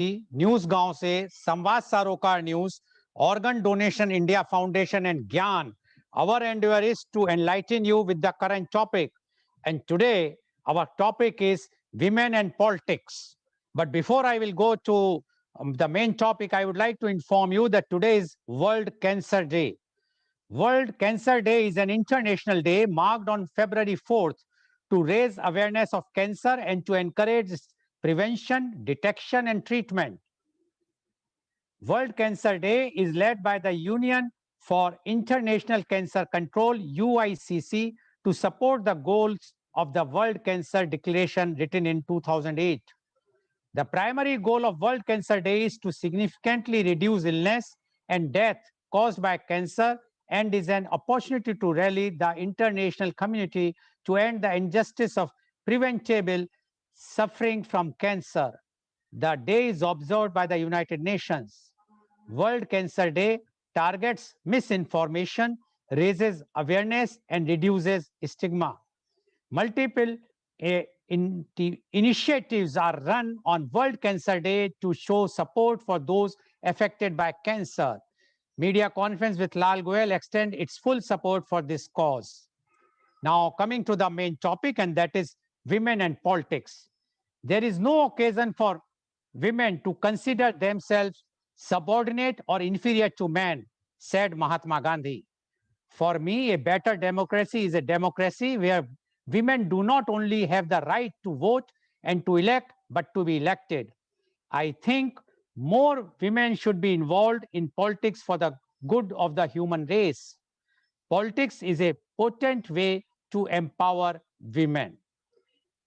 News गांव से संवाद सरोकार news organ donation India Foundation and Gyan. Our endeavor is to enlighten you with the current topic. And today, our topic is women and politics. But before I will go to the main topic, I would like to inform you that today is World Cancer Day. World Cancer Day is an international day marked on February 4th to raise awareness of cancer and to encourage prevention, detection, and treatment. World Cancer Day is led by the Union for International Cancer Control, UICC, to support the goals of the World Cancer Declaration written in 2008. The primary goal of World Cancer Day is to significantly reduce illness and death caused by cancer and is an opportunity to rally the international community to end the injustice of preventable suffering from cancer. The day is observed by the United Nations. World Cancer Day targets misinformation, raises awareness, and reduces stigma. Multiple initiatives are run on World Cancer Day to show support for those affected by cancer. Media conference with Goel extend its full support for this cause. Now coming to the main topic, and that is women and politics. There is no occasion for women to consider themselves subordinate or inferior to men, said Mahatma Gandhi. For me, a better democracy is a democracy where women do not only have the right to vote and to elect, but to be elected. I think more women should be involved in politics for the good of the human race. Politics is a potent way to empower women.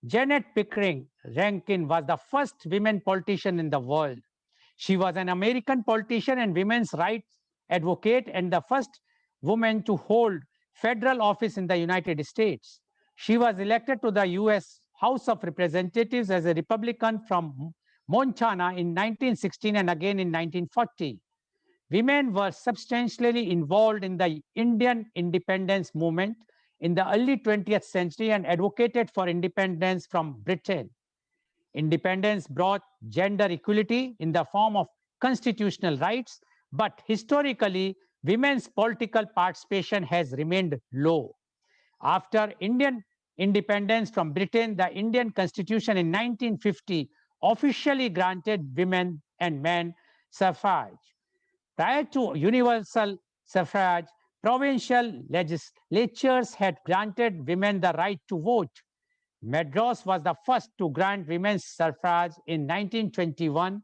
Janet Pickering Rankin was the first women politician in the world. She was an American politician and women's rights advocate and the first woman to hold federal office in the United States. She was elected to the US House of Representatives as a Republican from Montana in 1916 and again in 1940. Women were substantially involved in the Indian independence movement in the early 20th century and advocated for independence from Britain. Independence brought gender equality in the form of constitutional rights, but historically, women's political participation has remained low. After Indian independence from Britain, the Indian Constitution in 1950 officially granted women and men suffrage. Prior to universal suffrage, provincial legislatures had granted women the right to vote. Madras was the first to grant women's suffrage in 1921,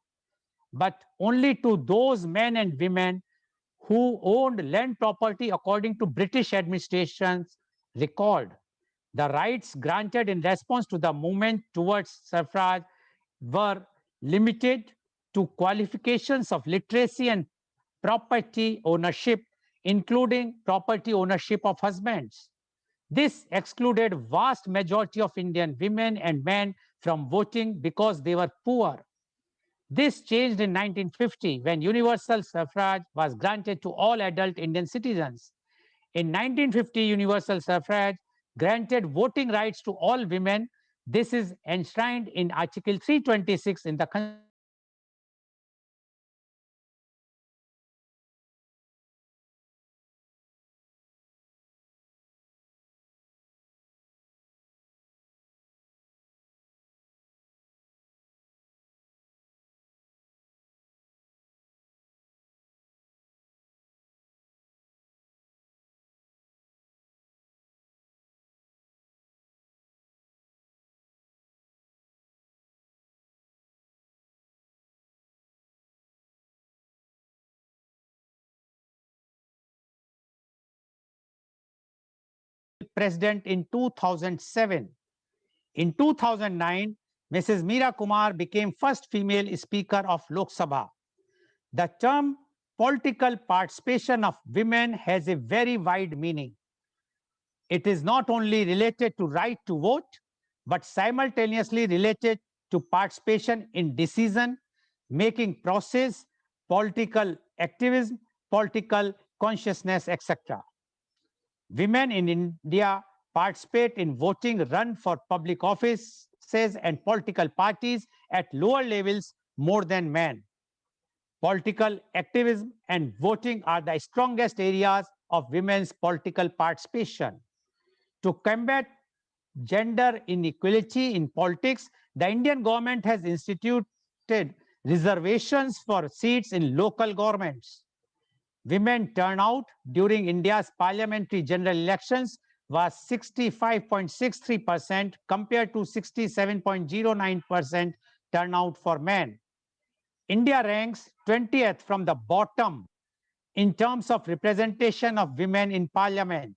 but only to those men and women who owned land property according to British administration's record. The rights granted in response to the movement towards suffrage were limited to qualifications of literacy and property ownership, including property ownership of husbands. This excluded vast majority of Indian women and men from voting because they were poor. This changed in 1950 when universal suffrage was granted to all adult Indian citizens. In 1950, universal suffrage granted voting rights to all women. This is enshrined in Article 326 in the president in 2007. In 2009, Mrs. Meera Kumar became first female speaker of Lok Sabha. The term political participation of women has a very wide meaning. It is not only related to right to vote, but simultaneously related to participation in decision-making process, political activism, political consciousness, etc. Women in India participate in voting, run for public offices and political parties at lower levels more than men. Political activism and voting are the strongest areas of women's political participation. To combat gender inequality in politics, the Indian government has instituted reservations for seats in local governments. Women turnout during India's parliamentary general elections was 65.63% compared to 67.09% turnout for men. India ranks 20th from the bottom in terms of representation of women in parliament.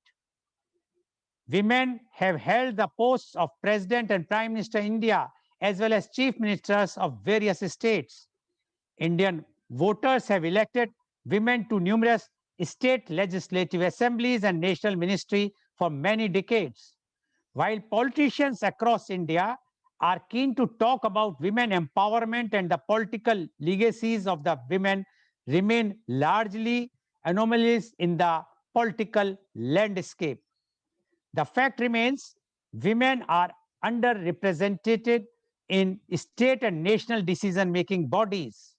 Women have held the posts of President and Prime Minister India as well as Chief Ministers of various states. Indian voters have elected women to numerous state legislative assemblies and national ministry for many decades. While politicians across India are keen to talk about women empowerment and the political legacies of the women remain largely anomalies in the political landscape. The fact remains women are underrepresented in state and national decision-making bodies.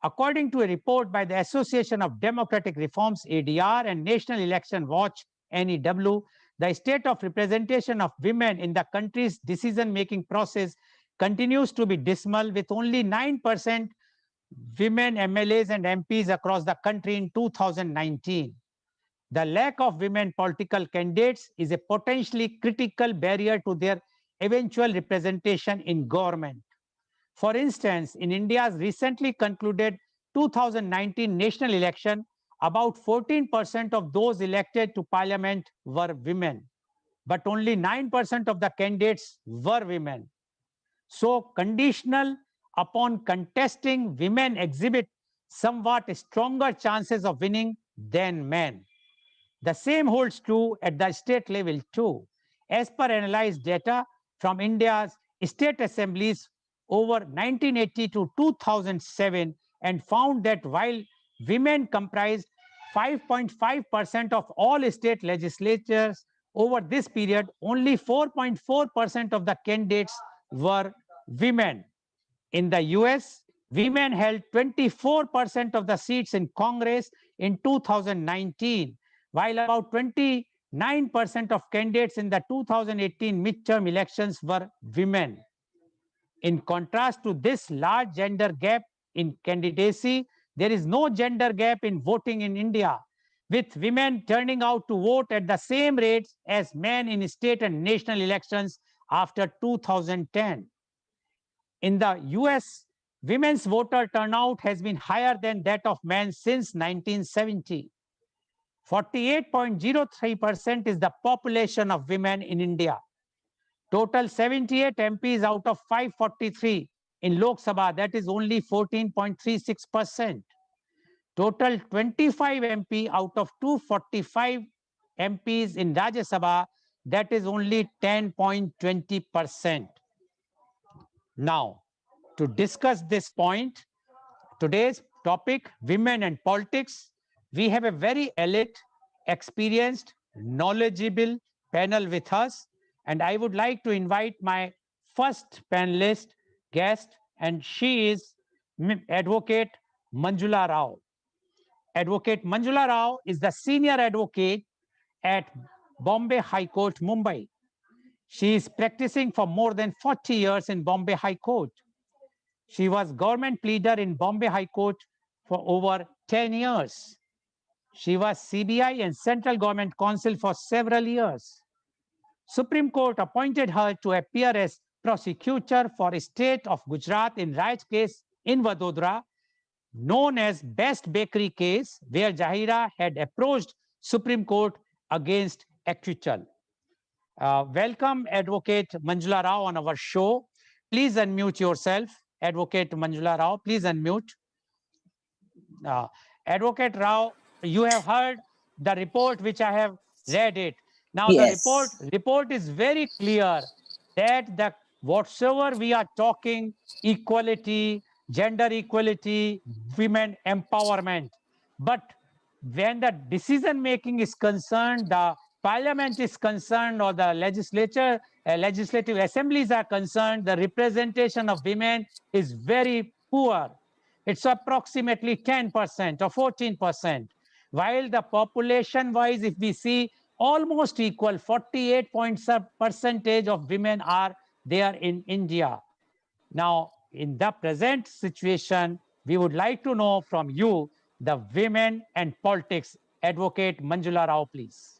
According to a report by the Association of Democratic Reforms, ADR, and National Election Watch, NEW, the state of representation of women in the country's decision-making process continues to be dismal, with only 9% women MLAs and MPs across the country in 2019. The lack of women political candidates is a potentially critical barrier to their eventual representation in government. For instance, in India's recently concluded 2019 national election, about 14% of those elected to parliament were women, but only 9% of the candidates were women. So, conditional upon contesting, women exhibit somewhat stronger chances of winning than men. The same holds true at the state level too. As per analyzed data from India's state assemblies over 1980 to 2007, and found that while women comprised 5.5% of all state legislatures over this period, only 4.4% of the candidates were women. In the US, women held 24% of the seats in Congress in 2019, while about 29% of candidates in the 2018 midterm elections were women. In contrast to this large gender gap in candidacy, there is no gender gap in voting in India, with women turning out to vote at the same rates as men in state and national elections after 2010. In the US, women's voter turnout has been higher than that of men since 1970. 48.03% is the population of women in India. Total 78 MPs out of 543 in Lok Sabha, that is only 14.36%. Total 25 MP out of 245 MPs in Rajya Sabha, that is only 10.20%. Now, to discuss this point, today's topic, women and politics, we have a very elite, experienced, knowledgeable panel with us. And I would like to invite my first panelist guest, and she is Advocate Manjula Rao. Advocate Manjula Rao is the senior advocate at Bombay High Court, Mumbai. She is practicing for more than 40 years in Bombay High Court. She was government pleader in Bombay High Court for over 10 years. She was CBI and Central Government Counsel for several years. Supreme Court appointed her to appear as prosecutor for state of Gujarat in Raj case in Vadodara, known as Best Bakery case, where Jahira had approached Supreme Court against acquittal. Welcome, Advocate Manjula Rao, on our show. Please unmute yourself. Advocate Manjula Rao, please unmute. Advocate Rao, you have heard the report which I have read it. Now, Yes. the report is very clear that whatsoever we are talking, equality, gender equality, women empowerment, but when the decision making is concerned, the parliament is concerned, or the legislative assemblies are concerned, the representation of women is very poor. It's approximately 10% or 14%. While the population-wise, if we see, almost equal, 48% of women are there in India. Now, in the present situation, we would like to know from you, the women and politics, Advocate Manjula Rao, please.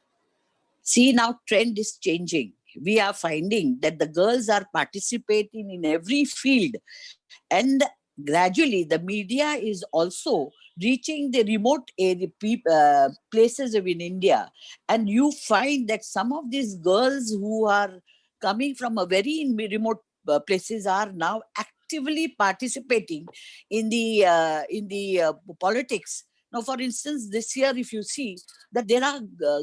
See, now trend is changing. We are finding that the girls are participating in every field, and gradually the media is also reaching the remote area, places in India, and you find that some of these girls who are coming from a very remote places are now actively participating in the politics. Now, for instance, this year, if you see that there are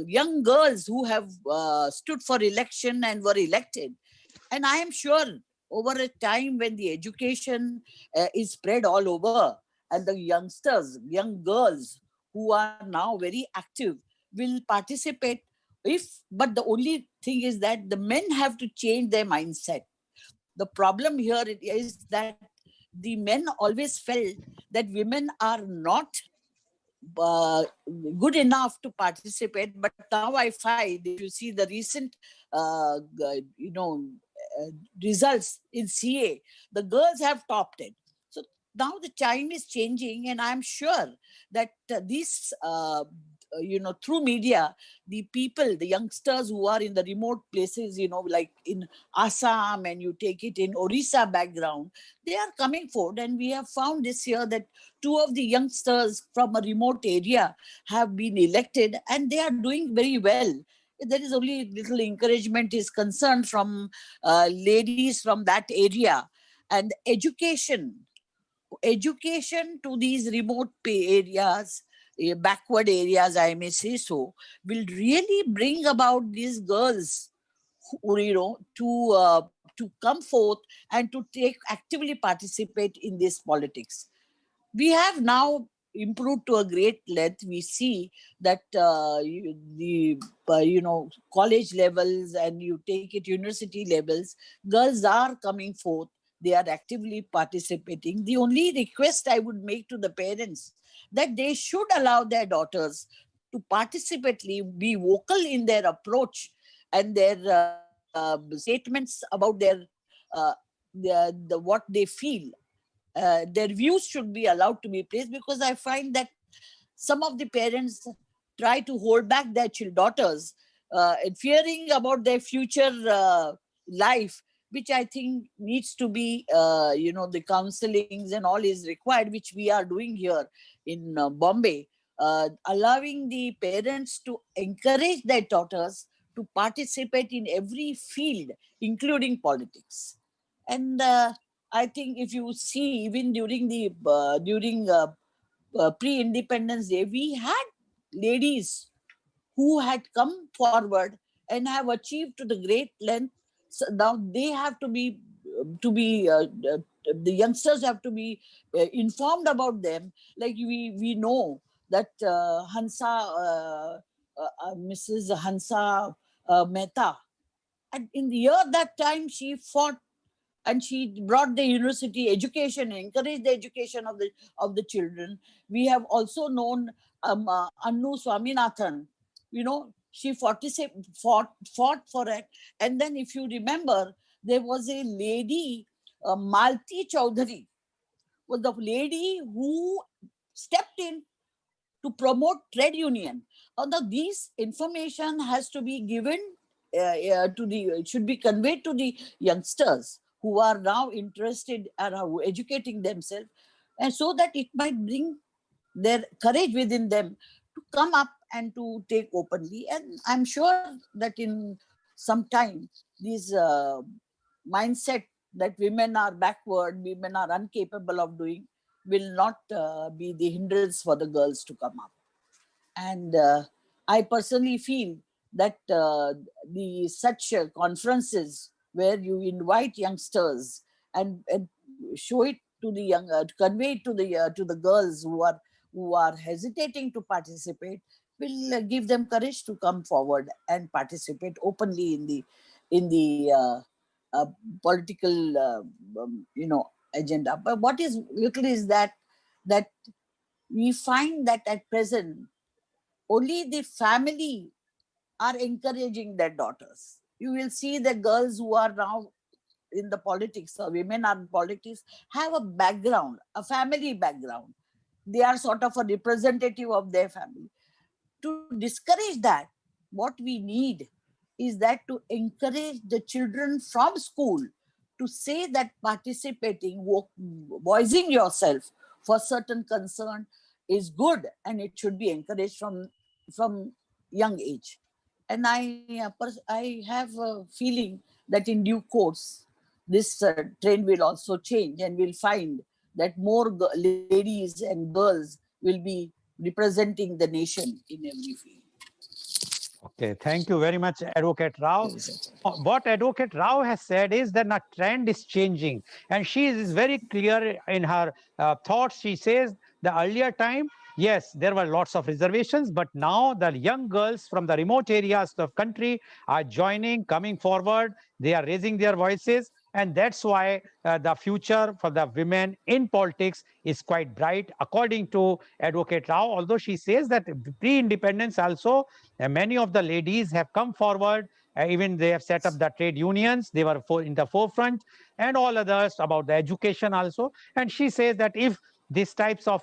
young girls who have stood for election and were elected, and I am sure over a time when the education is spread all over, and the youngsters, young girls who are now very active will participate. But the only thing is that the men have to change their mindset. The problem here is that the men always felt that women are not uh, good enough to participate. But now I find, if you see the recent you know results in CA, the girls have topped it. So now the time is changing, and I'm sure that these through media, the people, the youngsters who are in the remote places, like in Assam, and you take it in Orissa background, they are coming forward. And we have found this year that two of the youngsters from a remote area have been elected, and they are doing very well. There is only little encouragement is concerned from ladies from that area. And education to these remote areas, backward areas, I may say so, will really bring about these girls, to come forth and to actively participate in this politics. We have now improved to a great length. We see that the college levels, and you take it university levels, girls are coming forth. They are actively participating. The only request I would make to the parents, that they should allow their daughters to participately be vocal in their approach and their statements about what they feel. Their views should be allowed to be placed, because I find that some of the parents try to hold back their daughters, fearing about their future life, which I think needs to be, the counselings and all is required, which we are doing here in Bombay, allowing the parents to encourage their daughters to participate in every field, including politics. And I think if you see, even during pre-independence day, we had ladies who had come forward and have achieved to the great length. So now they have the youngsters have to be informed about them. Like we know that Mrs. Hansa Mehta, and in the year that time she fought, and she brought the university education, encouraged the education of the children. We have also known Annu Swaminathan. She fought for it. And then, if you remember, there was a lady, Malti Chaudhary, was the lady who stepped in to promote trade union. Now, these information has to be given should be conveyed to the youngsters who are now interested and are educating themselves, and so that it might bring their courage within them to come up and to take openly. And I'm sure that in some time, this mindset that women are backward, women are incapable of doing, will not be the hindrance for the girls to come up. And I personally feel that the such conferences where you invite youngsters and show it to the young, convey it to the girls who are hesitating to participate, will give them courage to come forward and participate openly in the political agenda. But what is little is that we find that at present only the family are encouraging their daughters. You will see the girls who are now in the politics or women are in politics have a background, a family background. They are sort of a representative of their family. To discourage that, what we need is that to encourage the children from school to say that participating, voicing yourself for certain concern is good and it should be encouraged from young age. And I have a feeling that in due course this trend will also change, and we'll find that more ladies and girls will be representing the nation in every field. Okay, thank you very much, Advocate Rao. What Advocate Rao has said is that the trend is changing, and she is very clear in her thoughts. She says the earlier time, yes, there were lots of reservations, but now the young girls from the remote areas of the country are joining, coming forward. They are raising their voices, and that's why the future for the women in politics is quite bright, according to Advocate Rao. Although she says that pre-independence also, many of the ladies have come forward. Even they have set up the trade unions. They were in the forefront, and all others about the education also. And she says that if these types of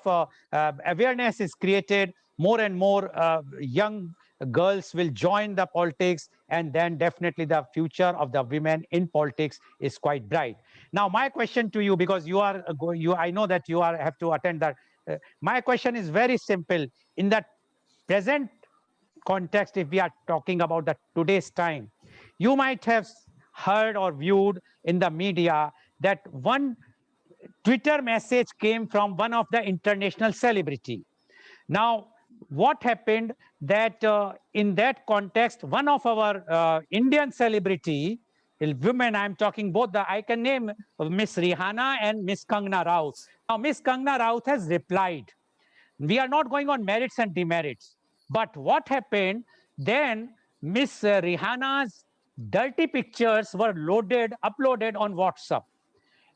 awareness is created, more and more young girls will join the politics, and then definitely the future of the women in politics is quite bright. Now, my question to you, because you are I know that you are have to attend that. My question is very simple. In the present context, if we are talking about the today's time, you might have heard or viewed in the media that one Twitter message came from one of the international celebrity. Now, what happened that in that context, one of our Indian celebrity, women, I'm talking both the, I can name Miss Rihanna and Miss Kangna Raut. Now, Miss Kangna Raut has replied, we are not going on merits and demerits. But what happened then, Miss Rihanna's dirty pictures were uploaded on WhatsApp.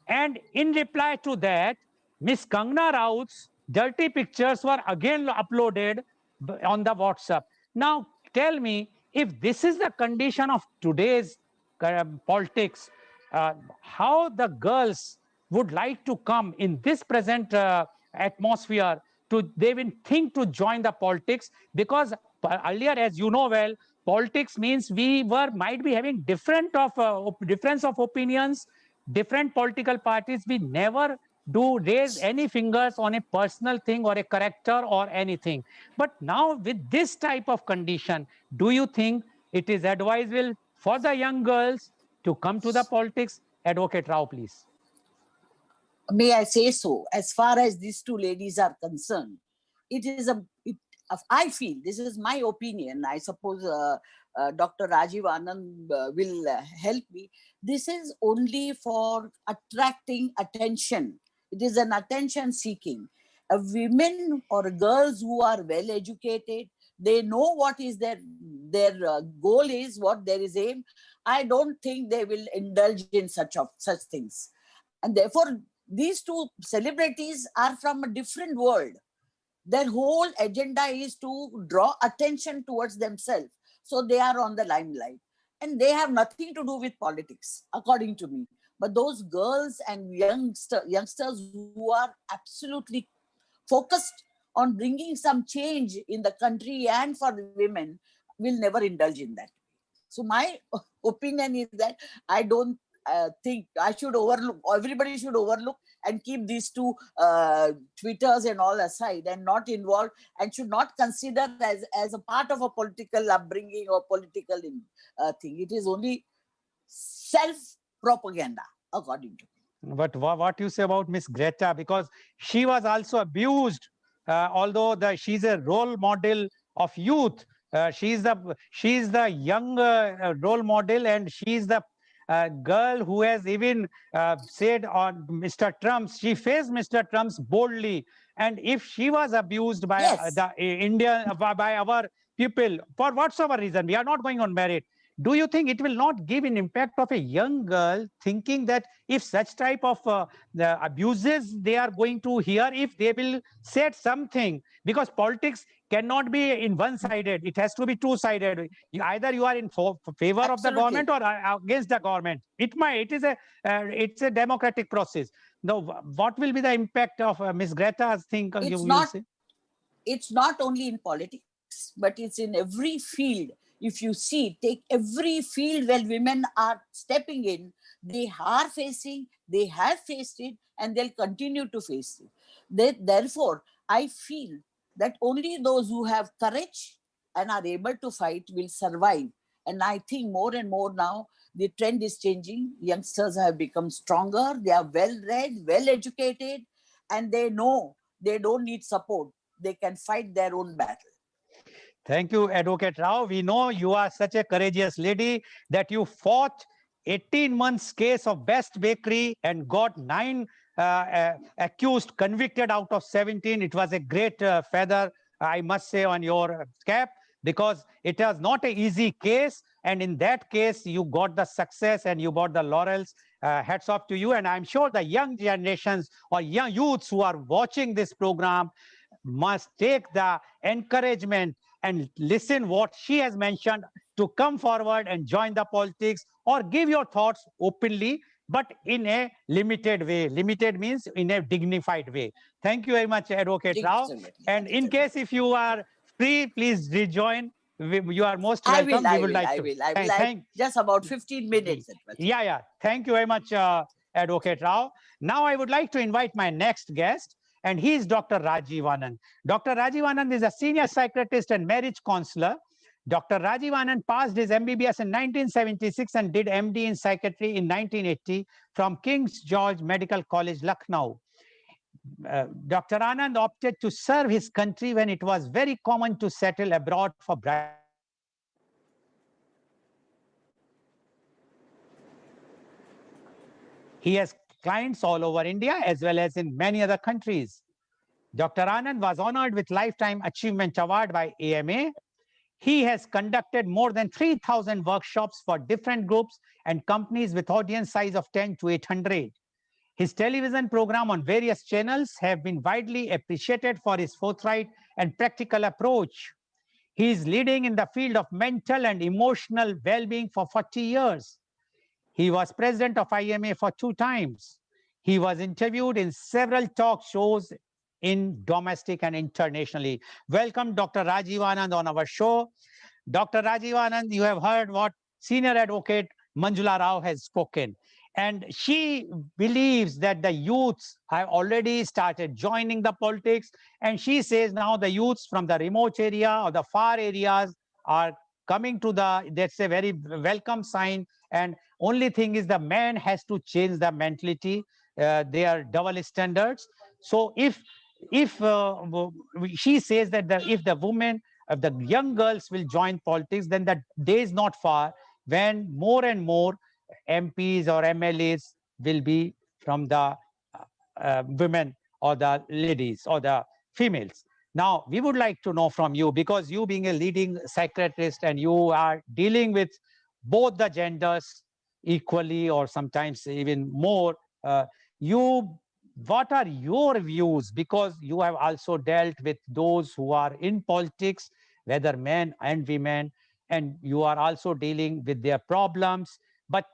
And in reply to that, Miss Kangna Raut's dirty pictures were again uploaded on the WhatsApp. Now, tell me, if this is the condition of today's politics, how the girls would like to come in this present atmosphere to they will think to join the politics, because earlier, as you know well, politics means we were might be having difference of opinions, different political parties. We never do raise any fingers on a personal thing or a character or anything. But now with this type of condition, do you think it is advisable for the young girls to come to the politics? Advocate Rao, please. May I say so? As far as these two ladies are concerned, it is I feel, this is my opinion. I suppose Dr. Rajiv Anand will help me. This is only for attracting attention. It is an attention seeking. Women or girls who are well educated, they know what is their goal is, what there is aim. I don't think they will indulge in such things. And therefore, these two celebrities are from a different world. Their whole agenda is to draw attention towards themselves. So they are on the limelight. And they have nothing to do with politics, according to me. But those girls and youngsters who are absolutely focused on bringing some change in the country and for the women will never indulge in that. So my opinion is that I don't think I should overlook, everybody should overlook and keep these two Twitters and all aside and not involved, and should not consider as a part of a political upbringing or political thing. It is only self-propaganda, according to me. But what you say about Miss Greta, because she was also abused, although she's a role model of youth. She's the young role model, and she's the girl who has even said on Mr. Trump, she faced Mr. Trump's boldly. And if she was abused by Yes. the Indian, by our people, for whatsoever reason, we are not going on merit. do you think it will not give an impact of a young girl thinking that if such type of the abuses they are going to hear, if they will say something, because politics cannot be in one-sided, it has to be two-sided. Either you are in favor of the Absolutely. government or against the government. It's a democratic process. Now, what will be the impact of Miss Greta's thing? You will say It's not only in politics, but it's in every field. If you see, take every field where women are stepping in, they have faced it, and they'll continue to face it. Therefore, I feel that only those who have courage and are able to fight will survive. And I think more and more now, the trend is changing. Youngsters have become stronger, they are well read, well educated, and they know they don't need support. They can fight their own battle. thank you, Advocate Rao. We know you are such a courageous lady that you fought 18 months case of Best Bakery and got 9 accused convicted out of 17. It was a great feather, I must say, on your cap, because it was not an easy case. And in that case, you got the success and you got the laurels. Hats off to you. And I'm sure the young generations or young youths who are watching this program must take the encouragement and listen what she has mentioned to come forward and join the politics or give your thoughts openly, but in a limited way. Limited means in a dignified way. Thank you very much, Advocate Rao. And in case if you are free, please rejoin. You are most welcome. We would like to. Thank just about 15 minutes. Yeah. Thank you very much, Advocate Rao. Now I would like to invite my next guest, and he is Dr. Rajiv Anand. Dr. Rajiv Anand is a senior psychiatrist and marriage counselor. Dr. Rajiv Anand passed his MBBS in 1976 and did MD in psychiatry in 1980 from King's George Medical College, Lucknow. Dr. Anand opted to serve his country when it was very common to settle abroad for bridal treatment. He has clients all over India as well as in many other countries. Dr. Anand was honored with Lifetime Achievement Award by AMA. He has conducted more than 3,000 workshops for different groups and companies with audience size of 10 to 800. His television program on various channels have been widely appreciated for his forthright and practical approach. He is leading in the field of mental and emotional well-being for 40 years. He was president of IMA for 2 times. He was interviewed in several talk shows in domestic and internationally. Welcome, Dr. Rajiv Anand on our show. Dr. Rajiv Anand, you have heard what Senior Advocate Manjula Rao has spoken. And she believes that the youths have already started joining the politics. And she says now the youths from the remote area or the far areas are coming to that's a very welcome sign. And only thing is the man has to change the mentality. They are double standards. So she says that if the women, if the young girls will join politics, then the day is not far when more and more MPs or MLAs will be from the women or the ladies or the females. Now, we would like to know from you, because you being a leading psychiatrist and you are dealing with both the genders equally or sometimes even more, you what are your views, because you have also dealt with those who are in politics, whether men and women, and you are also dealing with their problems. But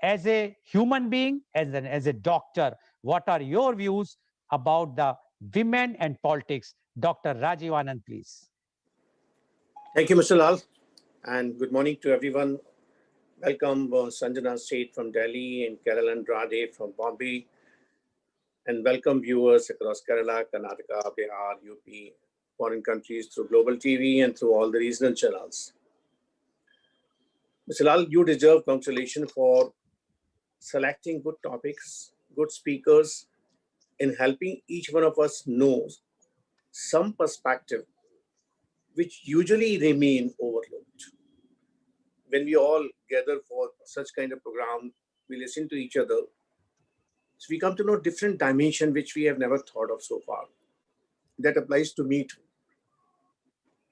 as a human being, as a doctor, what are your views about the women and politics? Dr. Rajiv Anand, please. Thank you, Mr. Lal, and good morning to everyone. Welcome, Sanjana Seth from Delhi and Kerala and Radhe from Bombay. And welcome viewers across Kerala, Karnataka, Bihar, UP, foreign countries through Global TV and through all the regional channels. Mr. Lal, you deserve congratulations for selecting good topics, good speakers, in helping each one of us know some perspective which usually remain overlooked. When we all gather for such kind of program, we listen to each other. So we come to know different dimension which we have never thought of so far. That applies to me too.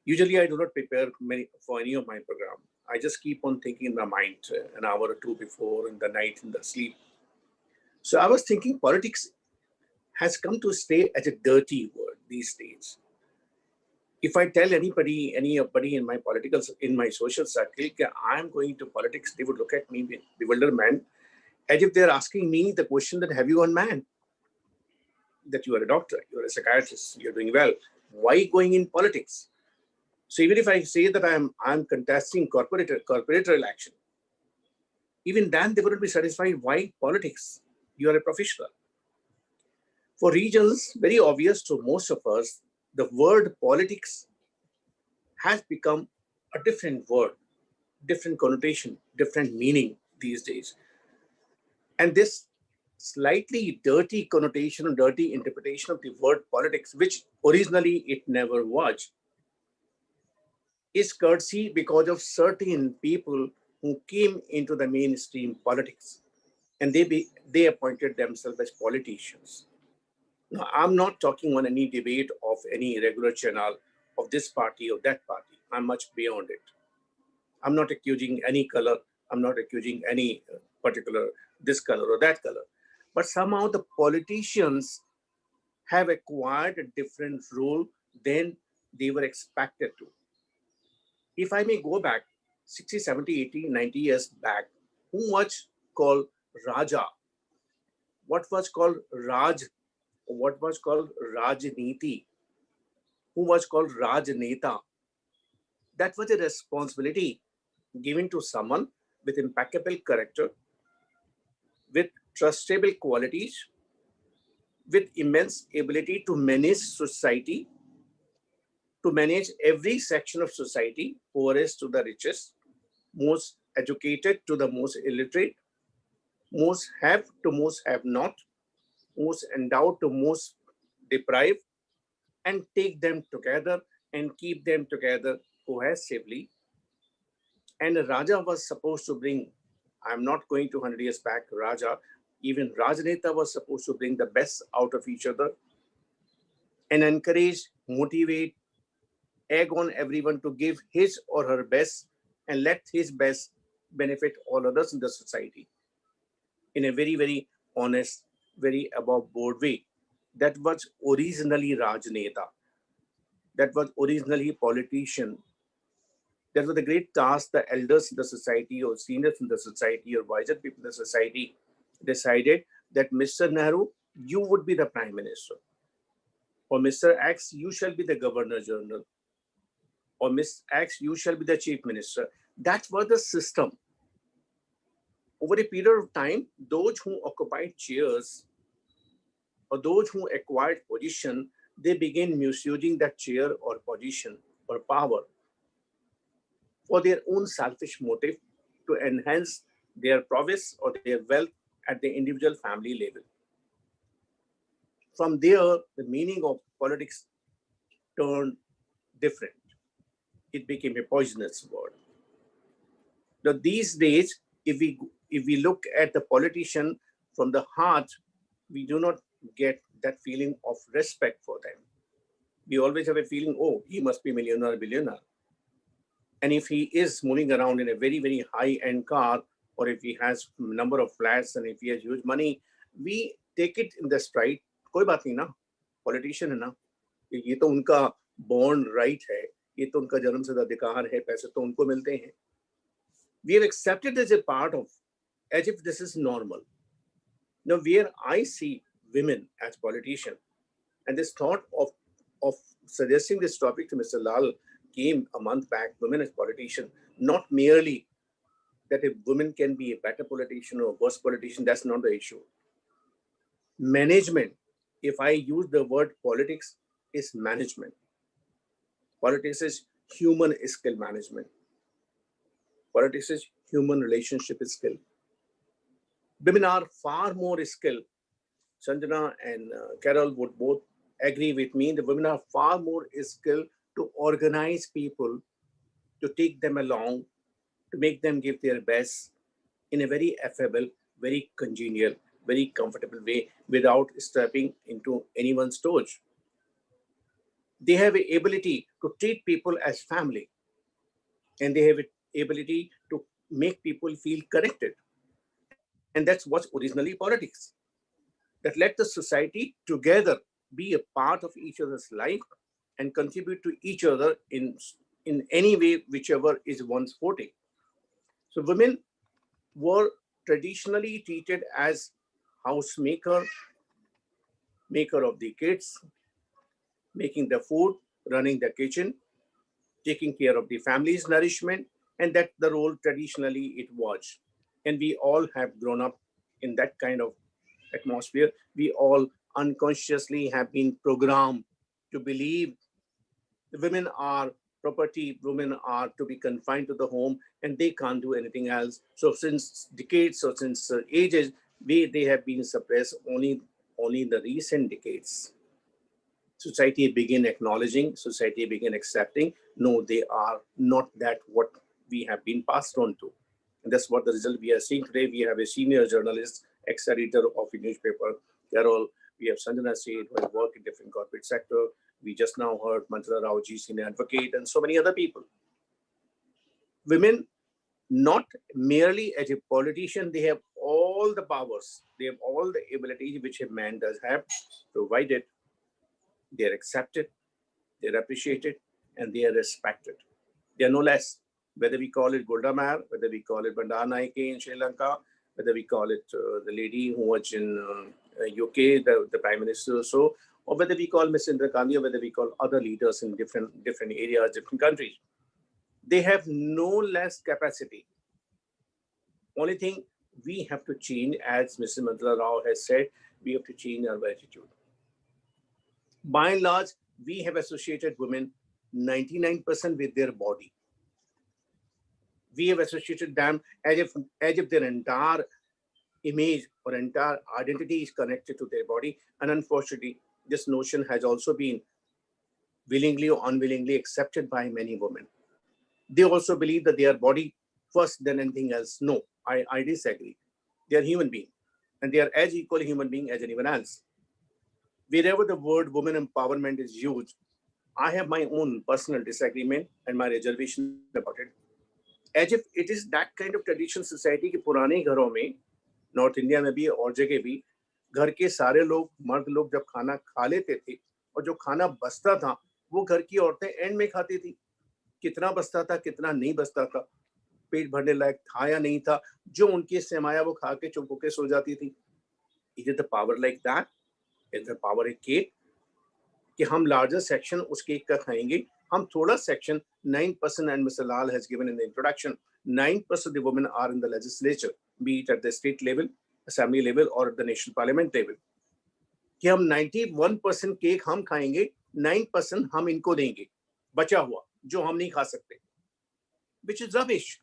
Usually I do not prepare for any of my program. I just keep on thinking in my mind an hour or two before in the night in the sleep. So I was thinking politics has come to stay as a dirty word these days. If I tell anybody in my in my social circle, I'm going to politics, they would look at me with bewilderment, as if they're asking me the question that, have you gone mad? That you are a doctor, you're a psychiatrist, you're doing well. Why going in politics? So even if I say that I'm contesting corporator election, even then they wouldn't be satisfied. Why politics? You are a professional. For regions, very obvious to most of us, the word politics has become a different word, different connotation, different meaning these days. And this slightly dirty connotation or dirty interpretation of the word politics, which originally it never was, is courtesy because of certain people who came into the mainstream politics and they appointed themselves as politicians. Now, I'm not talking on any debate of any regular channel of this party or that party. I'm much beyond it. I'm not accusing any color. I'm not accusing any particular this color or that color. But somehow the politicians have acquired a different role than they were expected to. If I may go back 60, 70, 80, 90 years back, who was called Raja? What was called Raj? What was called Rajniti? Who was called Rajneta? That was a responsibility given to someone with impeccable character, with trustable qualities, with immense ability to manage society, to manage every section of society, poorest to the richest, most educated to the most illiterate, most have to most have not, most endowed to most deprived, and take them together and keep them together cohesively. And Raja was supposed to bring, I'm not going to 100 years back, Raja, even Rajneta was supposed to bring the best out of each other and encourage, motivate, egg on everyone to give his or her best and let his best benefit all others in the society in a very, very honest, very above board way. That was originally Rajneta. That was originally politician. That was the great task the elders in the society or seniors in the society or wiser people in the society decided that Mr. Nehru, you would be the prime minister. Or Mr. X, you shall be the governor general. Or Miss X, you shall be the chief minister. That was the system. Over a period of time, those who occupied chairs or those who acquired position, they began misusing that chair or position or power for their own selfish motive to enhance their prowess or their wealth at the individual family level. From there, the meaning of politics turned different. It became a poisonous word. Now, these days, if we look at the politician from the heart, we do not get that feeling of respect for them. We always have a feeling, oh, he must be millionaire, billionaire. And if he is moving around in a very, very high-end car, or if he has a number of flats and if he has huge money, we take it in the stride. कोई बात नहीं ना, politician है ना, ये तो उनका born right है, ये तो उनका जन्मसिद्ध अधिकार है, पैसे तो उनको मिलते हैं. We have accepted as a part of, as if this is normal. Now, where I see women as politicians, and this thought of suggesting this topic to Mr. Lal came a month back, women as politicians, not merely that a woman can be a better politician or a worse politician, that's not the issue. Management, if I use the word politics, is management. Politics is human skill management. Politics is human relationship skill. Women are far more skilled. Sanjana and Carol would both agree with me. The women are far more skilled to organize people, to take them along, to make them give their best in a very affable, very congenial, very comfortable way without stepping into anyone's toes. They have the ability to treat people as family, and they have ability to make people feel connected. And that's what's originally politics. That let the society together be a part of each other's life and contribute to each other in any way, whichever is one's forte. So women were traditionally treated as housemaker, maker of the kids, making the food, running the kitchen, taking care of the family's nourishment, and that the role traditionally it was. And we all have grown up in that kind of atmosphere. We all unconsciously have been programmed to believe women are property, women are to be confined to the home, and they can't do anything else. So since decades or since ages, they have been suppressed. Only in the recent decades society begin acknowledging, society begin accepting, no, they are not that what we have been passed on to. And that's what the result we are seeing today. We have a senior journalist, ex-editor of a newspaper, Carol. We have Sanjana Seth, who has worked in different corporate sector. We just now heard Manjula Rao ji, senior advocate, and so many other people. Women, not merely as a politician, they have all the powers, they have all the abilities which a man does have, provided they're accepted, they're appreciated, and they are respected. They are no less. Whether we call it Golda Meir, whether we call it Bandar Naike in Sri Lanka, whether we call it the lady who was in UK, the Prime Minister or so, or whether we call Ms. Indira Gandhi, or whether we call other leaders in different areas, different countries. They have no less capacity. Only thing we have to change, as Mr. Manjula Rao has said, we have to change our attitude. By and large, we have associated women 99% with their body. We have associated them as if their entire image or entire identity is connected to their body. And unfortunately, this notion has also been willingly or unwillingly accepted by many women. They also believe that they are body first, then anything else. No, I disagree. They are human beings, and they are as equal human being as anyone else. Wherever the word women empowerment is used, I have my own personal disagreement and my reservation about it. As if it is that kind of traditional society कि पुराने घरों में, north India में भी और जगह भी, घर के सारे लोग, मर्द लोग जब खाना खा लेते थे और जो खाना बचता था वो घर की औरतें एंड में खाती थी. कितना बचता था, कितना नहीं बचता था, पेट भरने लायक था या नहीं था, जो उनकी सेमाया वो खा के चुप होके सो जाती थी. Is it the power like that? Is the power a cake? कि हम larger section उस केक का खाएंगे, हम थोड़ा section 9%, and Mr. Lal has given in the introduction, 9% of the women are in the legislature, be it at the state level, assembly level, or at the national parliament level. कि हम 91% cake हम खाएंगे, 9% हम इनको देंगे, बचा हुआ जो हम नहीं खा सकते, which is rubbish.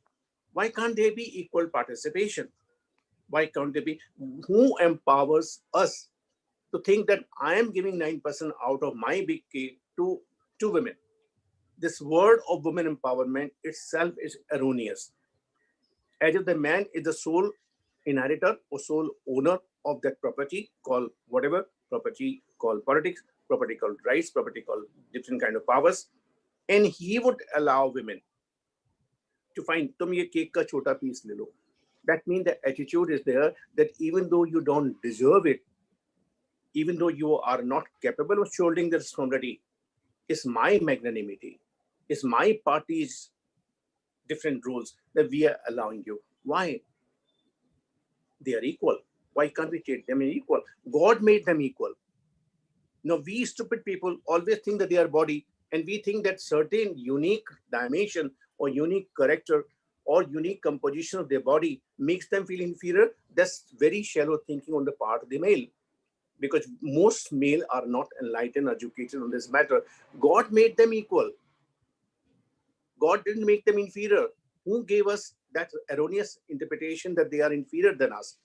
Why can't there be equal participation? Why can't there be? Who empowers us to think that I am giving 9% out of my big cake to women? This word of women empowerment itself is erroneous. As if the man is the sole inheritor or sole owner of that property, called whatever, property called politics, property called rights, property called different kind of powers, and he would allow women to find, tum ye cake ka chota piece le lo. That means the attitude is there that even though you don't deserve it, even though you are not capable of shouldering the responsibility, it's my magnanimity, it's my party's different rules that we are allowing you. Why? They are equal. Why can't we treat them equal? God made them equal. Now, we stupid people always think that they are body, and we think that certain unique dimension or unique character or unique composition of their body makes them feel inferior. That's very shallow thinking on the part of the male, because most male are not enlightened, educated on this matter. God made them equal. God didn't make them inferior. Who gave us that erroneous interpretation that they are inferior than us?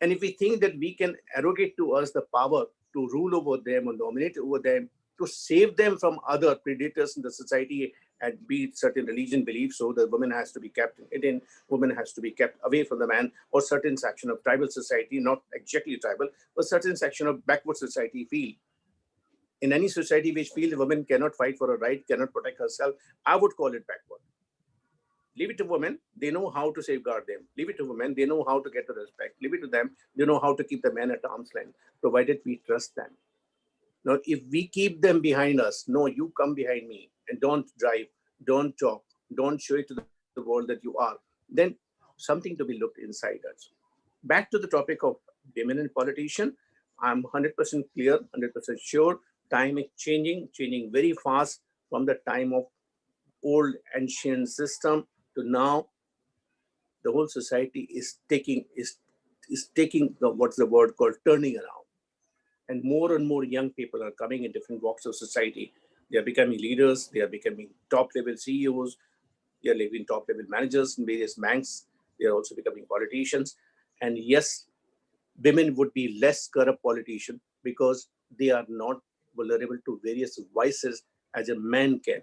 And if we think that we can arrogate to us the power to rule over them or dominate over them, to save them from other predators in the society, and be it certain religion beliefs, so the woman has to be kept hidden, woman has to be kept away from the man, or certain section of tribal society, not exactly tribal, but certain section of backward society feel. In any society which feels the woman cannot fight for her right, cannot protect herself, I would call it backward. Leave it to women, they know how to safeguard them. Leave it to women, they know how to get the respect. Leave it to them, they know how to keep the men at arm's length, provided we trust them. Now, if we keep them behind us, no, you come behind me and don't drive, don't talk, don't show it to the world that you are, then something to be looked inside us. Back to the topic of women and politician, I'm 100% clear, 100% sure. Time is changing very fast from the time of old ancient system to now. The whole society is taking the, what's the word called, turning around, and more young people are coming in different walks of society. They are becoming leaders, they are becoming top level CEOs, they are living top level managers in various banks, they are also becoming politicians. And yes, women would be less corrupt politicians because they are not vulnerable to various vices as a man can.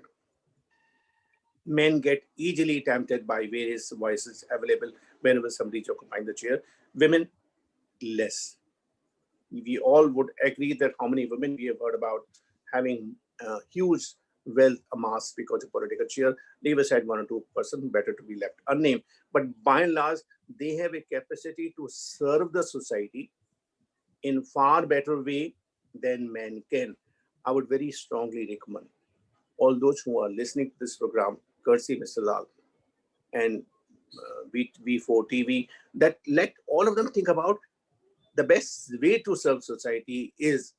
Men get easily tempted by various vices available whenever somebody is occupying the chair. Women, less. We all would agree that how many women we have heard about having huge wealth amassed because of political chair. Leave aside 1 or 2%, better to be left unnamed. But by and large, they have a capacity to serve the society in far better way than men can. I would very strongly recommend all those who are listening to this program, courtesy Mr. Lal and V4 TV, that let all of them think about the best way to serve society is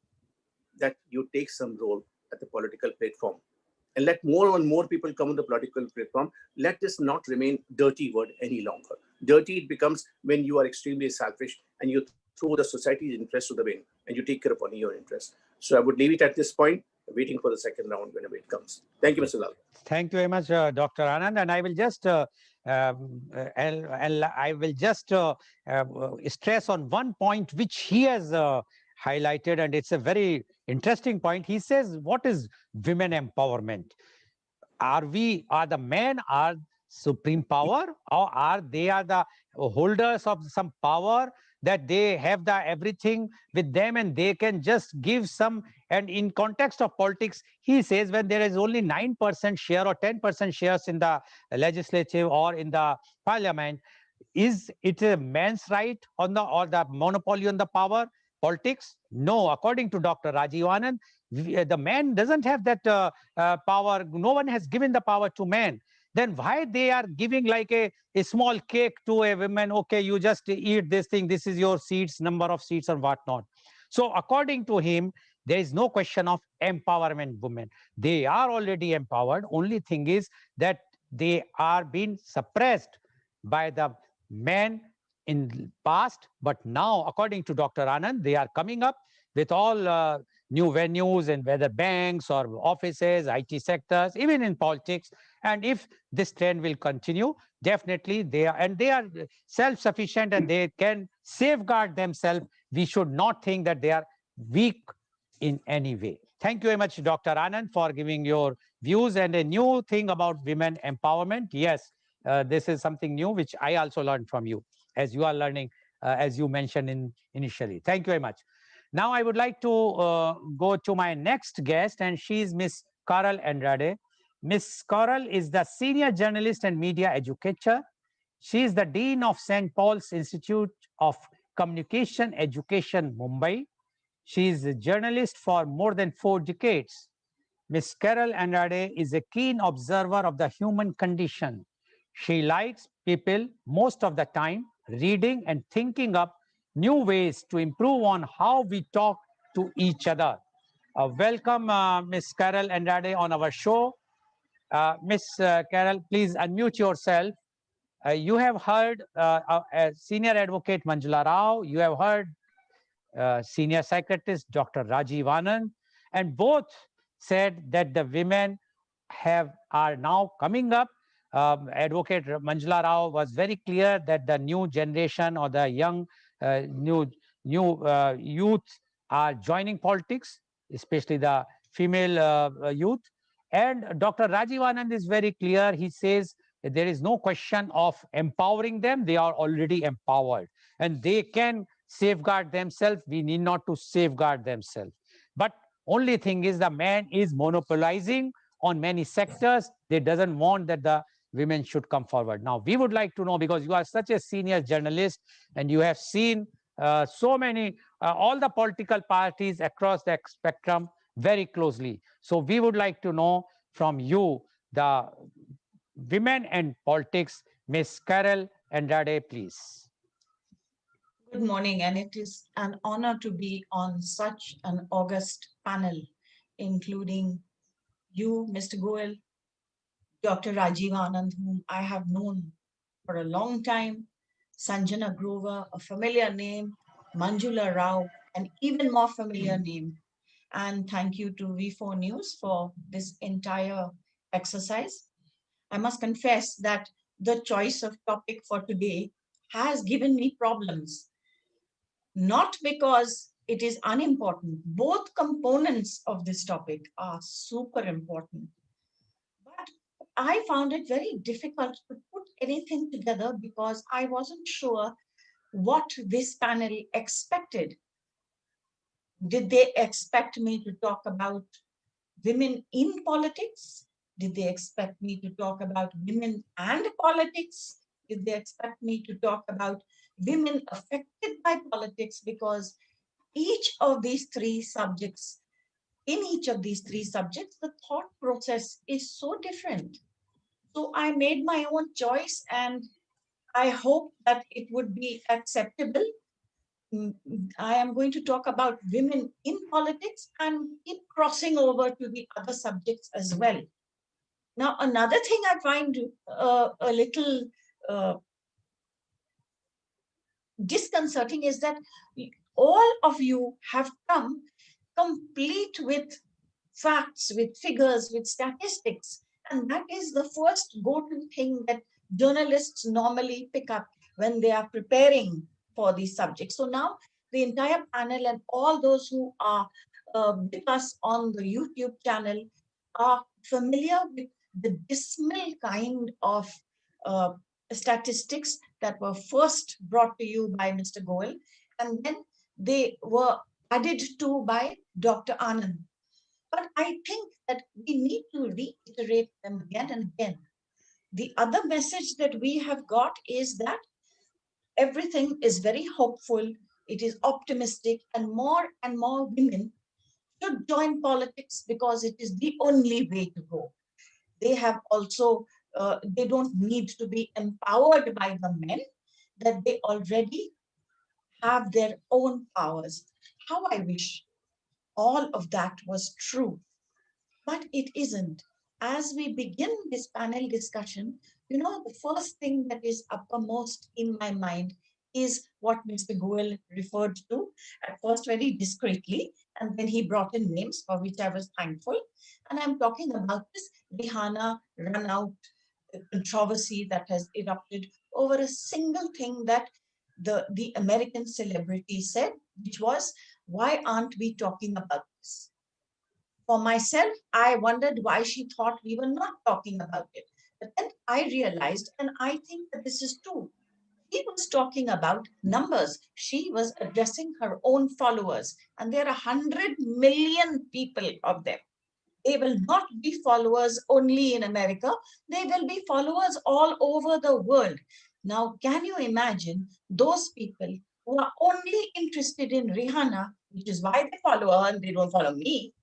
that you take some role at the political platform, and let more and more people come on the political platform. Let this not remain dirty word any longer. Dirty it becomes when you are extremely selfish and you throw the society's interest to the wind and you take care of only your interests. So I would leave it at this point, waiting for the second round whenever it comes. Thank you, Mr. Lal. Thank you very much, Dr. Anand. And I will just I will just stress on one point which he has highlighted, and it's a very interesting point. He says, "What is women empowerment? Are the men are supreme power, or are they are the holders of some power that they have the everything with them and they can just give some?" And in context of politics, he says, when there is only 9% share or 10% shares in the legislative or in the parliament, is it a man's right on the or the monopoly on the power politics? No, according to Dr. Rajiv Anand, the man doesn't have that power. No one has given the power to men. Then why they are giving like a small cake to a woman? Okay, you just eat this thing. This is your seats, number of seats or whatnot. So according to him, there is no question of empowerment women. They are already empowered. Only thing is that they are being suppressed by the men in past, but now, according to Dr. Anand, they are coming up with all new venues, and whether banks or offices, IT sectors, even in politics. And if this trend will continue, definitely they are self-sufficient and they can safeguard themselves. We should not think that they are weak in any way. Thank you very much, Dr. Anand, for giving your views and a new thing about women empowerment. Yes, this is something new which I also learned from you, as you are learning, as you mentioned initially. Thank you very much. Now I would like to go to my next guest, and she is Miss Carol Andrade. Miss Carol is the senior journalist and media educator. She is the dean of St. Paul's Institute of Communication Education, Mumbai. She is a journalist for more than 4 decades. Miss Carol Andrade is a keen observer of the human condition. She likes people most of the time, reading and thinking up new ways to improve on how we talk to each other. Welcome, Miss Carol Andrade, on our show. Miss Carol, please unmute yourself. You have heard Senior Advocate Manjula Rao. You have heard Senior Psychiatrist Dr. Rajiv Anand, and both said that the women are now coming up. Advocate Manjula Rao was very clear that the new generation or the young new youth are joining politics, especially the female youth. And Dr. Rajiv Anand is very clear. He says there is no question of empowering them. They are already empowered and they can safeguard themselves. We need not to safeguard themselves. But only thing is the man is monopolizing on many sectors. They doesn't want that the women should come forward. Now, we would like to know, because you are such a senior journalist and you have seen so many, all the political parties across the spectrum very closely. So we would like to know from you, the women and politics, Miss Carol Andrade, please. Good morning, and it is an honor to be on such an august panel, including you, Mr. Goel, Dr. Rajiv Anand, whom I have known for a long time, Sanjana Grover, a familiar name, Manjula Rao, an even more familiar name. And thank you to V4NEWS for this entire exercise. I must confess that the choice of topic for today has given me problems, not because it is unimportant. Both components of this topic are super important. But I found it very difficult to put anything together because I wasn't sure what this panel expected. Did they expect me to talk about women in politics? Did they expect me to talk about women and politics? Did they expect me to talk about women affected by politics? Because each of these three subjects, in each of these three subjects, the thought process is so different. So I made my own choice, and I hope that it would be acceptable. I am going to talk about women in politics and keep crossing over to the other subjects as well. Now, another thing I find a little uh, disconcerting is that all of you have come complete with facts, with figures, with statistics. And that is the first go-to thing that journalists normally pick up when they are preparing for these subjects. So now the entire panel and all those who are with us on the YouTube channel are familiar with the dismal kind of uh, statistics that were first brought to you by Mr. Goel, and then they were added to by Dr. Anand. But I think that we need to reiterate them again and again. The other message that we have got is that everything is very hopeful, it is optimistic, and more women should join politics because it is the only way to go. They have also, they don't need to be empowered by the men, that they already have their own powers. How I wish all of that was true. But it isn't. As we begin this panel discussion, the first thing that is uppermost in my mind is what Mr. Goel referred to, at first very discreetly, and then he brought in names for which I was thankful. And I'm talking about this Rihanna run out controversy that has erupted over a single thing that the American celebrity said, which was, why aren't we talking about this? For myself, I wondered why she thought we were not talking about it. But then I realized, and I think that this is true. She was talking about numbers. She was addressing her own followers, and there are 100 million people of them. They will not be followers only in America, they will be followers all over the world. Now, can you imagine those people who are only interested in Rihanna, which is why they follow her and they don't follow me?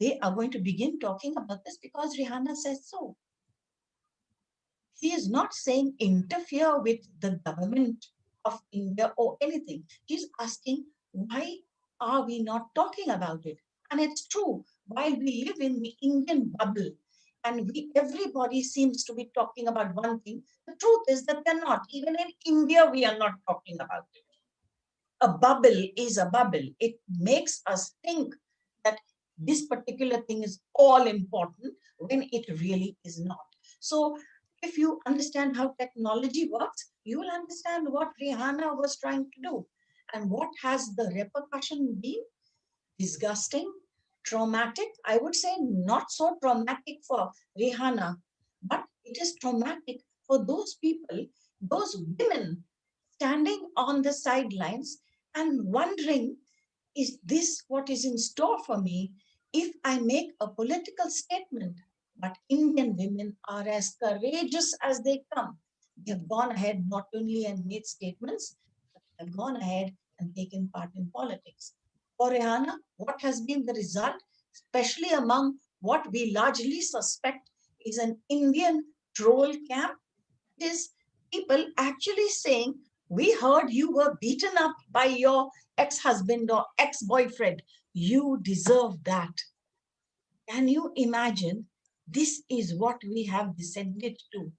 They are going to begin talking about this because Rihanna says so. She is not saying interfere with the government of India or anything. She's asking, why are we not talking about it? And it's true, while we live in the Indian bubble and everybody seems to be talking about one thing, the truth is that they're not. Even in India, we are not talking about it. A bubble is a bubble. It makes us think that this particular thing is all important when it really is not. So if you understand how technology works, you will understand what Rihanna was trying to do. And what has the repercussion been? Disgusting, traumatic. I would say not so traumatic for Rihanna, but it is traumatic for those people, those women standing on the sidelines and wondering, is this what is in store for me if I make a political statement? But Indian women are as courageous as they come. They have gone ahead not only and made statements, but have gone ahead and taken part in politics. For Rihanna, what has been the result, especially among what we largely suspect is an Indian troll camp, is people actually saying, we heard you were beaten up by your ex-husband or ex-boyfriend. You deserve that. Can you imagine? This is what we have descended to.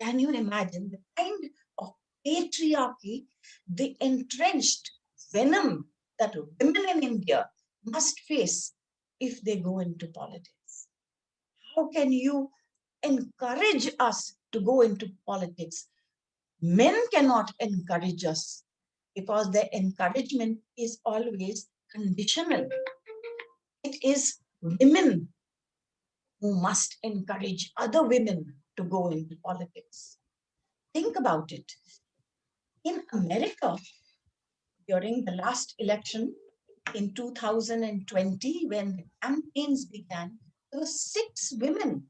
Can you imagine the kind of patriarchy, the entrenched venom that women in India must face if they go into politics? How can you encourage us to go into politics? Men cannot encourage us because their encouragement is always conditional. It is women who must encourage other women to go into politics. Think about it. In America, during the last election in 2020, when the campaigns began, there were 6 women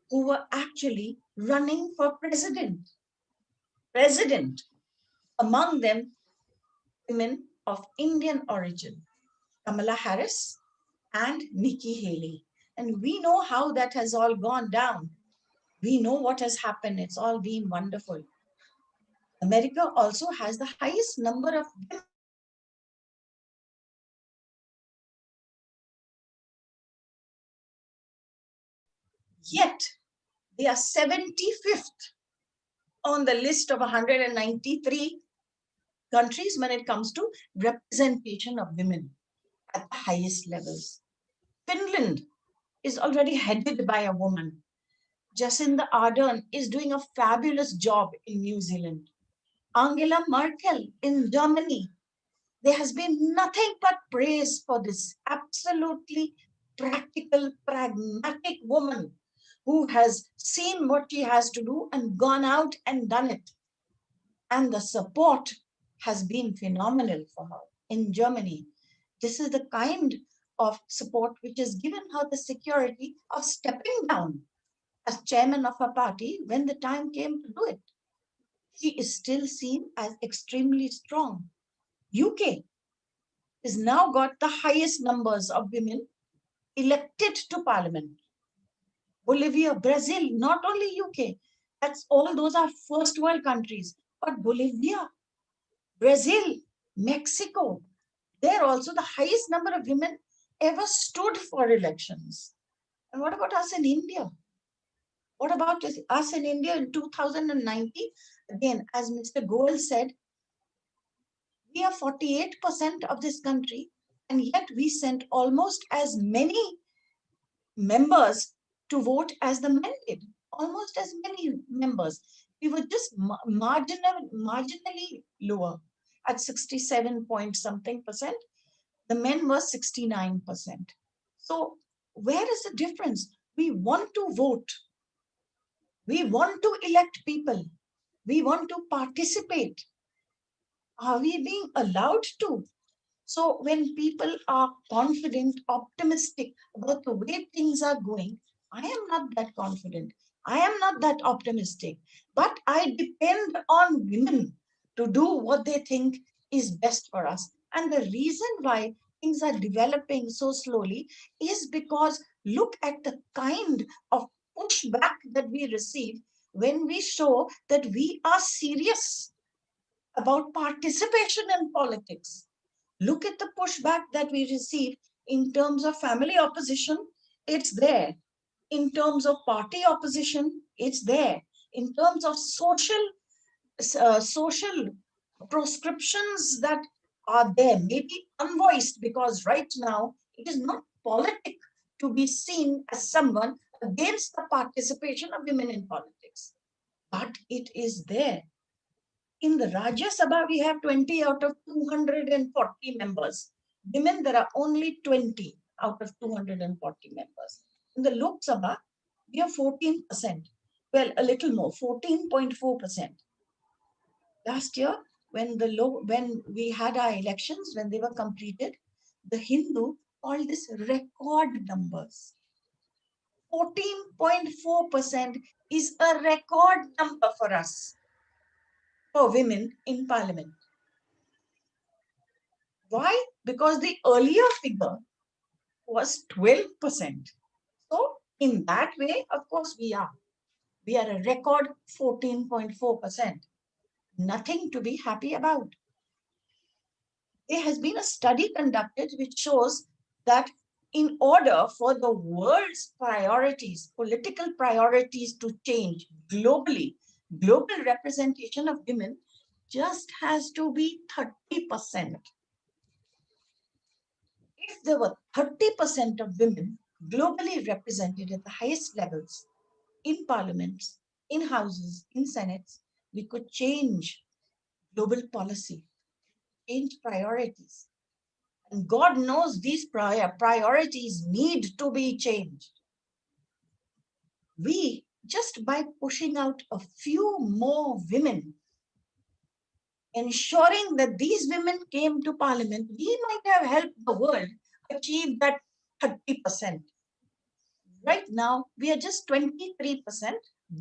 who were actually running for president. President. Among them, women of Indian origin, Kamala Harris and Nikki Haley. And we know how that has all gone down. We know what has happened. It's all been wonderful. America also has the highest number of women. Yet they are 75th on the list of 193 countries when it comes to representation of women at the highest levels. Finland is already headed by a woman. Jacinda Ardern is doing a fabulous job in New Zealand. Angela Merkel in Germany. There has been nothing but praise for this absolutely practical, pragmatic woman who has seen what she has to do and gone out and done it. And the support has been phenomenal for her in Germany. This is the kind of support which has given her the security of stepping down as chairman of her party when the time came to do it. She is still seen as extremely strong. UK has now got the highest numbers of women elected to parliament. Bolivia, Brazil, not only UK. That's all those are first world countries. But Bolivia, Brazil, Mexico, they're also the highest number of women ever stood for elections. And what about us in India? What about us in India in 2019? Again, as Mr. Goel said, we are 48% of this country, and yet we sent almost as many members to vote as the men did. Almost as many members. We were just marginally lower at 67 point something percent. The men were 69%. So where is the difference? We want to vote. We want to elect people. We want to participate. Are we being allowed to? So when people are confident, optimistic about the way things are going, I am not that confident. I am not that optimistic. But I depend on women to do what they think is best for us. And the reason why things are developing so slowly is because look at the kind of pushback that we receive when we show that we are serious about participation in politics. Look at the pushback that we receive in terms of family opposition, it's there. In terms of party opposition, it's there. In terms of social proscriptions that are there, maybe unvoiced, because right now it is not politic to be seen as someone against the participation of women in politics. But it is there. In the Rajya Sabha, we have 20 out of 240 members. Women, there are only 20 out of 240 members. In the Lok Sabha, we have 14%. Well, a little more, 14.4%. Last year, when we had our elections, when they were completed, the Hindu called this record numbers. 14.4% is a record number for us, for women in parliament. Why? Because the earlier figure was 12%. So in that way, of course, we are a record 14.4%. Nothing to be happy about. There has been a study conducted which shows that in order for the world's priorities, political priorities to change globally, global representation of women just has to be 30%. If there were 30% of women globally represented at the highest levels, in parliaments, in houses, in senates, we could change global policy, change priorities. And God knows these priorities need to be changed. We, just by pushing out a few more women, ensuring that these women came to parliament, we might have helped the world achieve that 30%. Right now, we are just 23%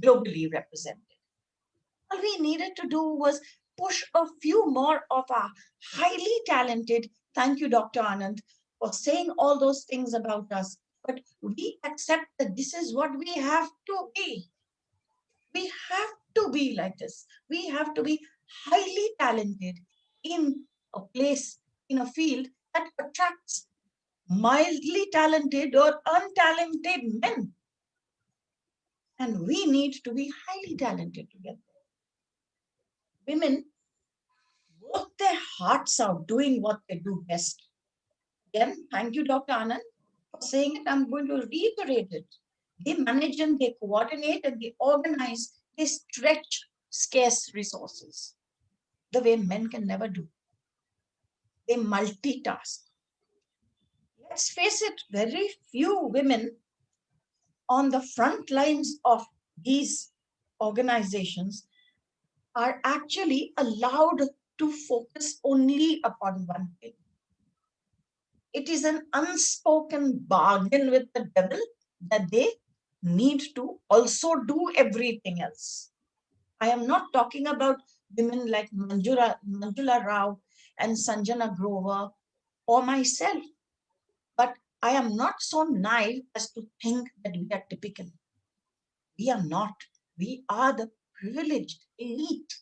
globally represented. All we needed to do was push a few more of our highly talented, thank you, Dr. Anand, for saying all those things about us. But we accept that this is what we have to be. We have to be like this. We have to be highly talented in a place, in a field that attracts mildly talented or untalented men. And we need to be highly talented together. Women work their hearts out doing what they do best. Again, thank you, Dr. Anand, for saying it. I'm going to reiterate it. They manage and they coordinate and they organize, they stretch scarce resources the way men can never do. They multitask. Let's face it, very few women on the front lines of these organizations are actually allowed to focus only upon one thing. It is an unspoken bargain with the devil that they need to also do everything else. I am not talking about women like Manjula Rao and Sanjana Grover or myself, but I am not so naive as to think that we are typical. We are not. We are the privileged elite.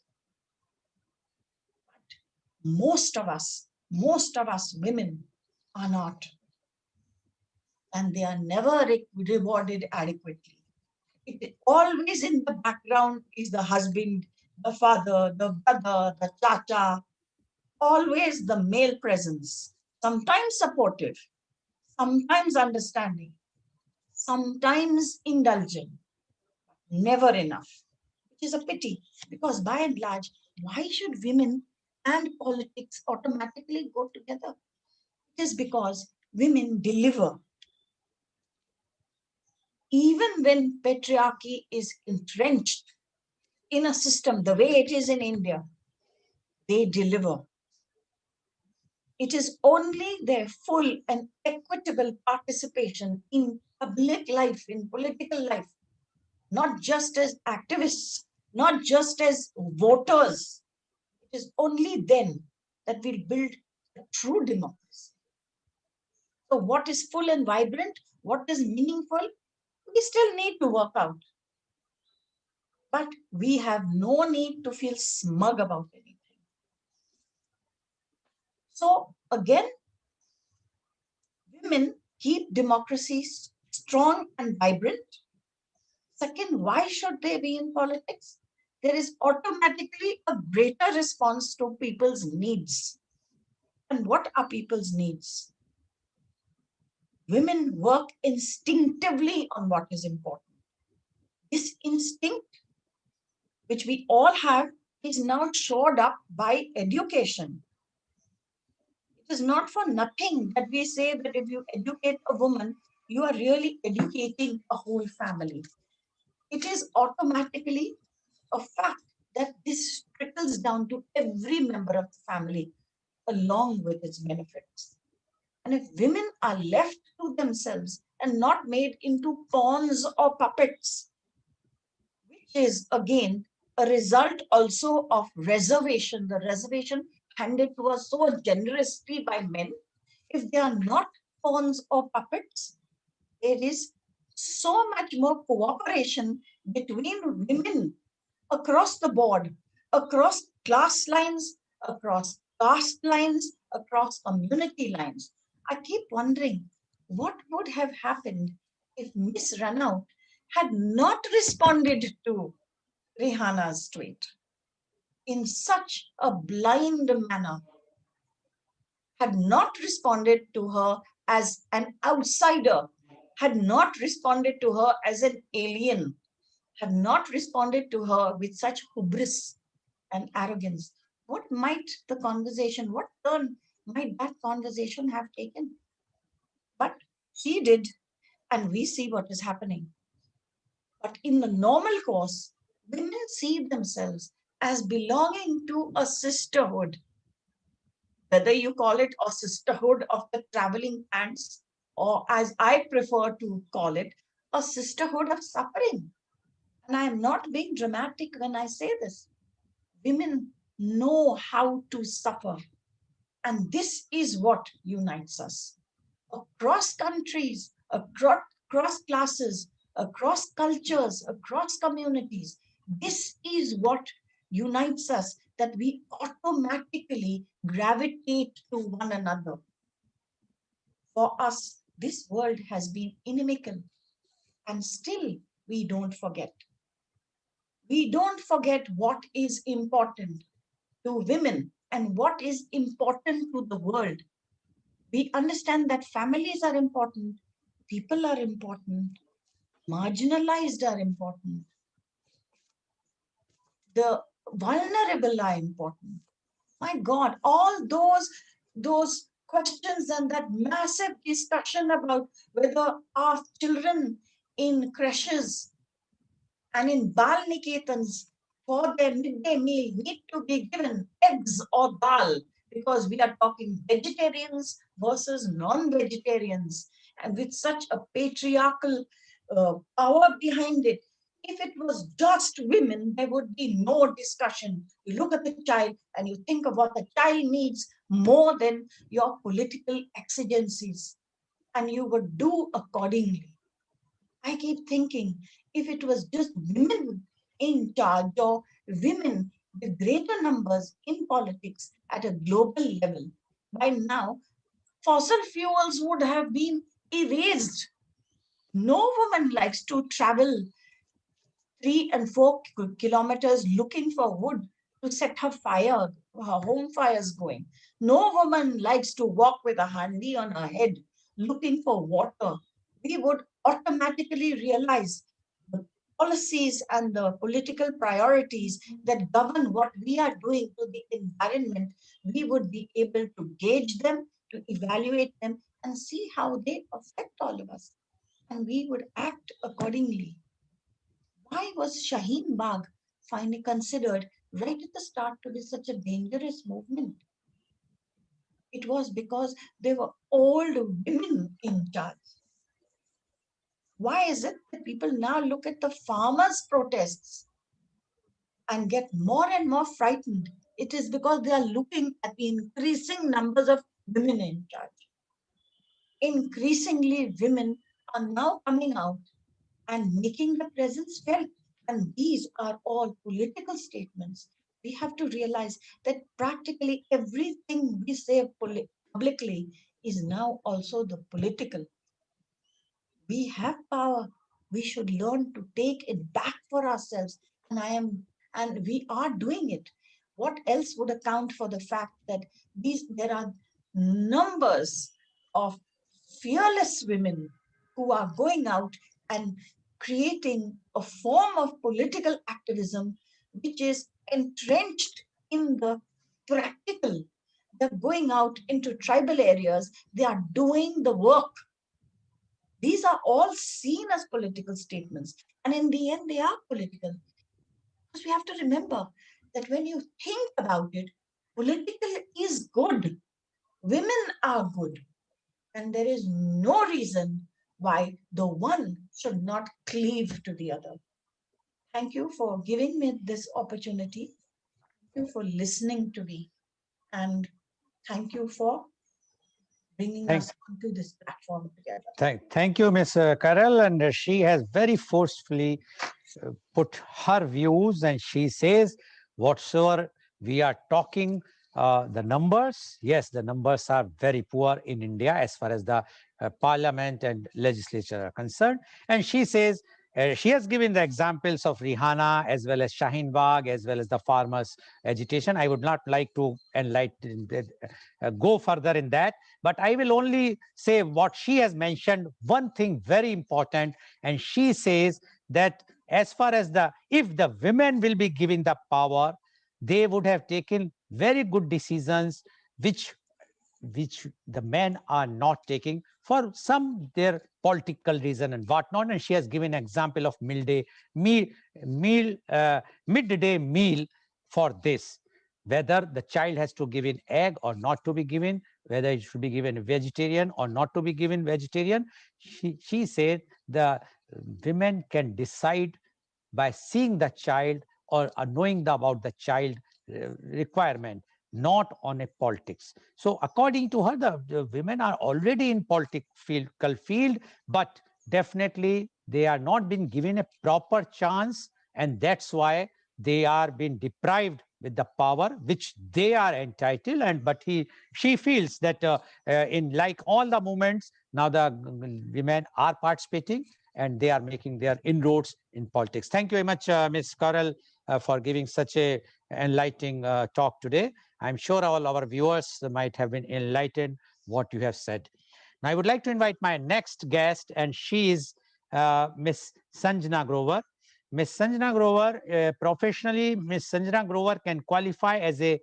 But most of us women are not. And they are never rewarded adequately. Always in the background is the husband, the father, the brother, the chacha, always the male presence, sometimes supportive, sometimes understanding, sometimes indulgent, never enough, which is a pity because by and large, why should women and politics automatically go together? It is because women deliver. Even when patriarchy is entrenched in a system the way it is in India, they deliver. It is only their full and equitable participation in public life, in political life, not just as activists, not just as voters. It is only then that we'll build a true democracy. So what is full and vibrant? What is meaningful? We still need to work out. But we have no need to feel smug about anything. So again, women keep democracies strong and vibrant. Second, why should they be in politics? There is automatically a greater response to people's needs. And what are people's needs? Women work instinctively on what is important. This instinct, which we all have, is now shored up by education. It is not for nothing that we say that if you educate a woman, you are really educating a whole family. It is automatically a fact that this trickles down to every member of the family along with its benefits. And if women are left to themselves, and not made into pawns or puppets, which is again a result also of reservation. The reservation handed to us so generously by men. If they are not pawns or puppets, there is so much more cooperation between women across the board, across class lines, across caste lines, across community lines. I keep wondering what would have happened if Miss Ranaut had not responded to Rihanna's tweet in such a blind manner, had not responded to her as an outsider, had not responded to her as an alien, had not responded to her with such hubris and arrogance. What might the conversation, what turn might that conversation have taken? But she did, and we see what is happening. But in the normal course, women see themselves as belonging to a sisterhood, whether you call it a sisterhood of the traveling ants, or as I prefer to call it, a sisterhood of suffering. And I am not being dramatic when I say this. Women know how to suffer. And this is what unites us. Across countries, across classes, across cultures, across communities, this is what unites us, that we automatically gravitate to one another. For us, this world has been inimical, and still we don't forget. We don't forget what is important to women and what is important to the world. We understand that families are important, people are important, marginalized are important, the vulnerable are important. My God, all those questions and that massive discussion about whether our children in creches and in Bal Niketans for their midday meal need to be given eggs or dal, because we are talking vegetarians versus non-vegetarians, and with such a patriarchal power behind it. If it was just women, there would be no discussion. You look at the child and you think of what the child needs more than your political exigencies, and you would do accordingly. I keep thinking, if it was just women in charge, or women with greater numbers in politics at a global level, by now fossil fuels would have been erased. No woman likes to travel 3 and 4 kilometers looking for wood to set her fire, her home fires going. No woman likes to walk with a handi on her head looking for water. We would automatically realize the policies and the political priorities that govern what we are doing to the environment. We would be able to gauge them, to evaluate them, and see how they affect all of us. And we would act accordingly. Why was Shaheen Bagh finally considered right at the start to be such a dangerous movement? It was because there were old women in charge. Why is it that people now look at the farmers' protests and get more and more frightened? It is because they are looking at the increasing numbers of women in charge. Increasingly, women are now coming out and making the presence felt. And these are all political statements. We have to realize that practically everything we say publicly is now also the political. We have power. We should learn to take it back for ourselves. And we are doing it. What else would account for the fact that there are numbers of fearless women who are going out and creating a form of political activism which is entrenched in the practical. They're going out into tribal areas, they are doing the work. These are all seen as political statements, and in the end, they are political. Because we have to remember that when you think about it, political is good. Women are good. And there is no reason why the one should not cleave to the other. Thank you for giving me this opportunity. Thank you for listening to me. And thank you for bringing Thank, us onto this platform together. thank you, Miss Carol. And she has very forcefully put her views, and she says whatsoever we are talking, the numbers, yes, the numbers are very poor in India as far as the parliament and legislature are concerned. And she says she has given the examples of Rihanna as well as Shaheen Bagh as well as the farmers agitation. I would not like to enlighten go further in that, but I will only say what she has mentioned, one thing very important. And she says that as far as the, if the women will be given the power, they would have taken very good decisions which the men are not taking for some their political reason and whatnot. And she has given an example of midday meal for this, whether the child has to give an egg or not to be given, whether it should be given vegetarian or not to be given vegetarian. She said the women can decide by seeing the child or knowing about the child requirement, not on a politics. So according to her, the women are already in political field, but definitely they are not being given a proper chance, and that's why they are being deprived with the power which they are entitled. And but she feels that in like all the movements now, the women are participating and they are making their inroads in politics. Thank you very much, Ms. Carol, for giving such a enlightening talk today. I'm sure all our viewers might have been enlightened what you have said. Now, I would like to invite my next guest, and she is Ms. Sanjana Grover. Ms. Sanjana Grover, professionally, Ms. Sanjana Grover can qualify as a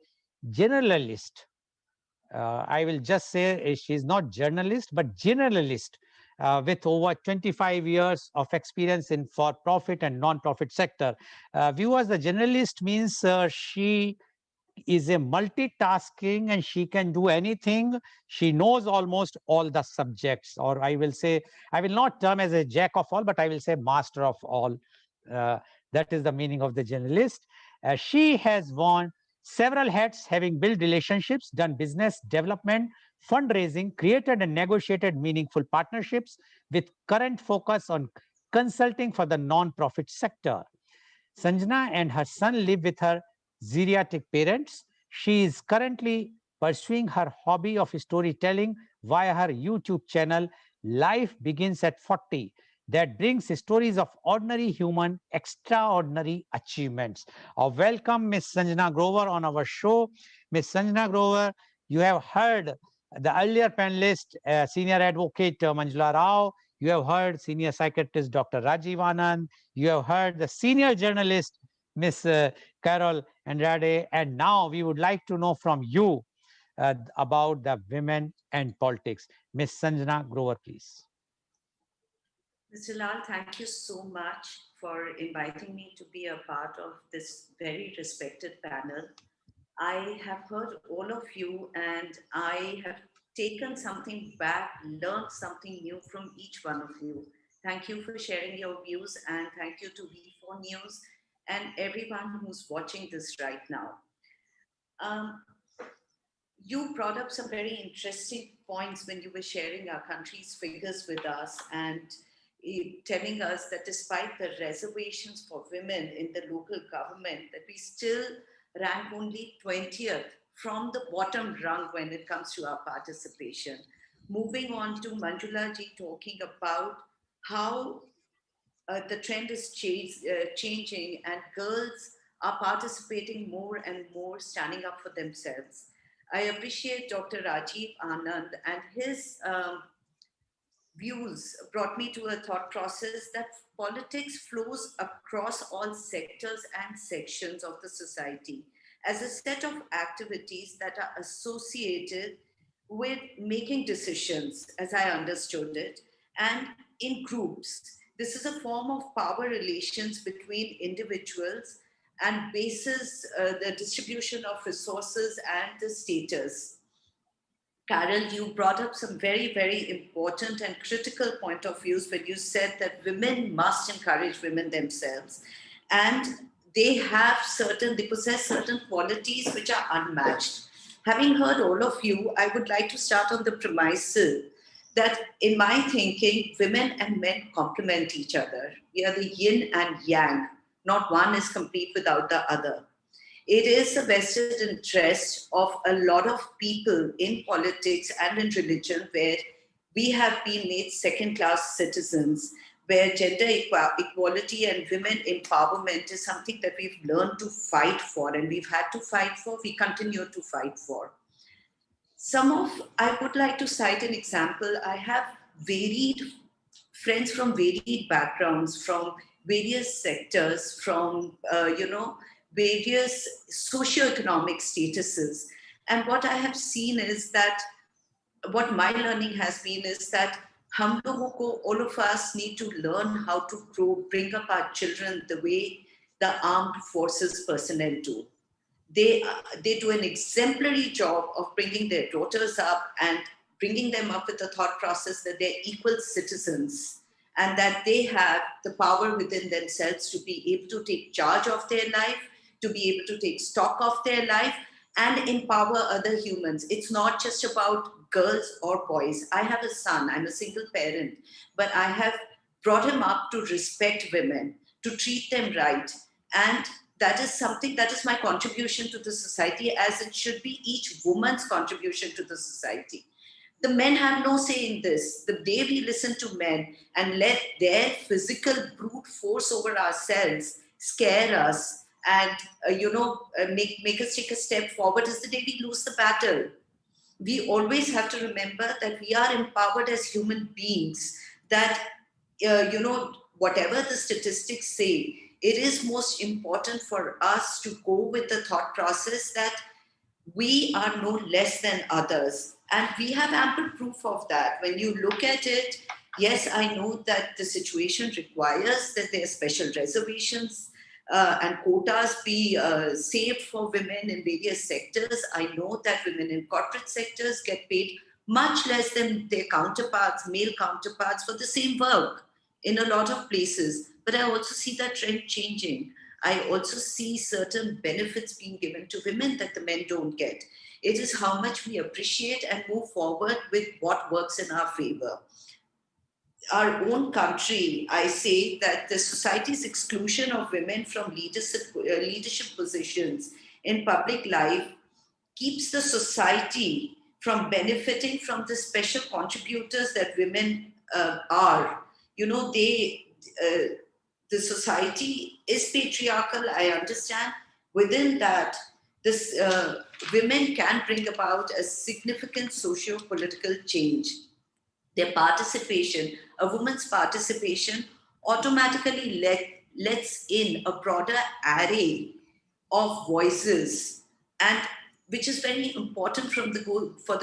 generalist. I will just say she's not journalist, but generalist with over 25 years of experience in for-profit and non-profit sector. Viewers, the generalist means she is a multitasking and she can do anything. She knows almost all the subjects, or I will say, I will not term as a jack of all, but I will say master of all. Uh, that is the meaning of the generalist. She has worn several hats, having built relationships, done business development, fundraising, created and negotiated meaningful partnerships with current focus on consulting for the non-profit sector. Sanjana and her son live with her geriatric parents. She is currently pursuing her hobby of storytelling via her YouTube channel, Life Begins at 40, that brings stories of ordinary human extraordinary achievements. Welcome, Ms. Sanjana Grover, on our show. Ms. Sanjana Grover, you have heard the earlier panelist, senior advocate Manjula Rao. You have heard senior psychiatrist Dr. Rajiv Anand. You have heard the senior journalist, Ms. Carol Andrade, and now we would like to know from you about the women and politics. Ms. Sanjana Grover, please. Mr. Lal, thank you so much for inviting me to be a part of this very respected panel. I have heard all of you and I have taken something back, learned something new from each one of you. Thank you for sharing your views, and thank you to V4 News and everyone who's watching this right now. Um, you brought up some very interesting points when you were sharing our country's figures with us and telling us that despite the reservations for women in the local government, that we still rank only 20th from the bottom rung when it comes to our participation. Moving on to Manjula ji talking about how the trend is changing and girls are participating more and more, standing up for themselves. I appreciate Dr. Rajiv Anand and his views brought me to a thought process that politics flows across all sectors and sections of the society as a set of activities that are associated with making decisions, as I understood it, and in groups. This is a form of power relations between individuals and bases the distribution of resources and the status. Carol, you brought up some very, very important and critical point of views when you said that women must encourage women themselves. And they possess certain qualities which are unmatched. Having heard all of you, I would like to start on the premises that in my thinking, women and men complement each other. We are the yin and yang. Not one is complete without the other. It is the vested interest of a lot of people in politics and in religion where we have been made second-class citizens, where gender equality and women empowerment is something that we've learned to fight for, and we've had to fight for, we continue to fight for. I would like to cite an example. I have varied friends from varied backgrounds, from various sectors, from, various socioeconomic statuses. And what I have seen is that, what my learning has been is that all of us need to learn how to bring up our children the way the armed forces personnel do. They do an exemplary job of bringing their daughters up and bringing them up with the thought process that they're equal citizens and that they have the power within themselves to be able to take charge of their life, to be able to take stock of their life and empower other humans. It's not just about girls or boys. I have a son, I'm a single parent, but I have brought him up to respect women, to treat them right. And that is something that is my contribution to the society, as it should be each woman's contribution to the society. The men have no say in this. The day we listen to men and let their physical brute force over ourselves scare us and make us take a step forward is the day we lose the battle. We always have to remember that we are empowered as human beings, that whatever the statistics say, it is most important for us to go with the thought process that we are no less than others. And we have ample proof of that. When you look at it, yes, I know that the situation requires that there are special reservations and quotas be saved for women in various sectors. I know that women in corporate sectors get paid much less than their counterparts, male counterparts, for the same work in a lot of places. But I also see that trend changing. I also see certain benefits being given to women that the men don't get. It is how much we appreciate and move forward with what works in our favor. Our own country, I say that the society's exclusion of women from leadership positions in public life keeps the society from benefiting from the special contributors that women are. The society is patriarchal, I understand. Within that, women can bring about a significant socio-political change. Their participation, a woman's participation, automatically lets in a broader array of voices, and which is very important for the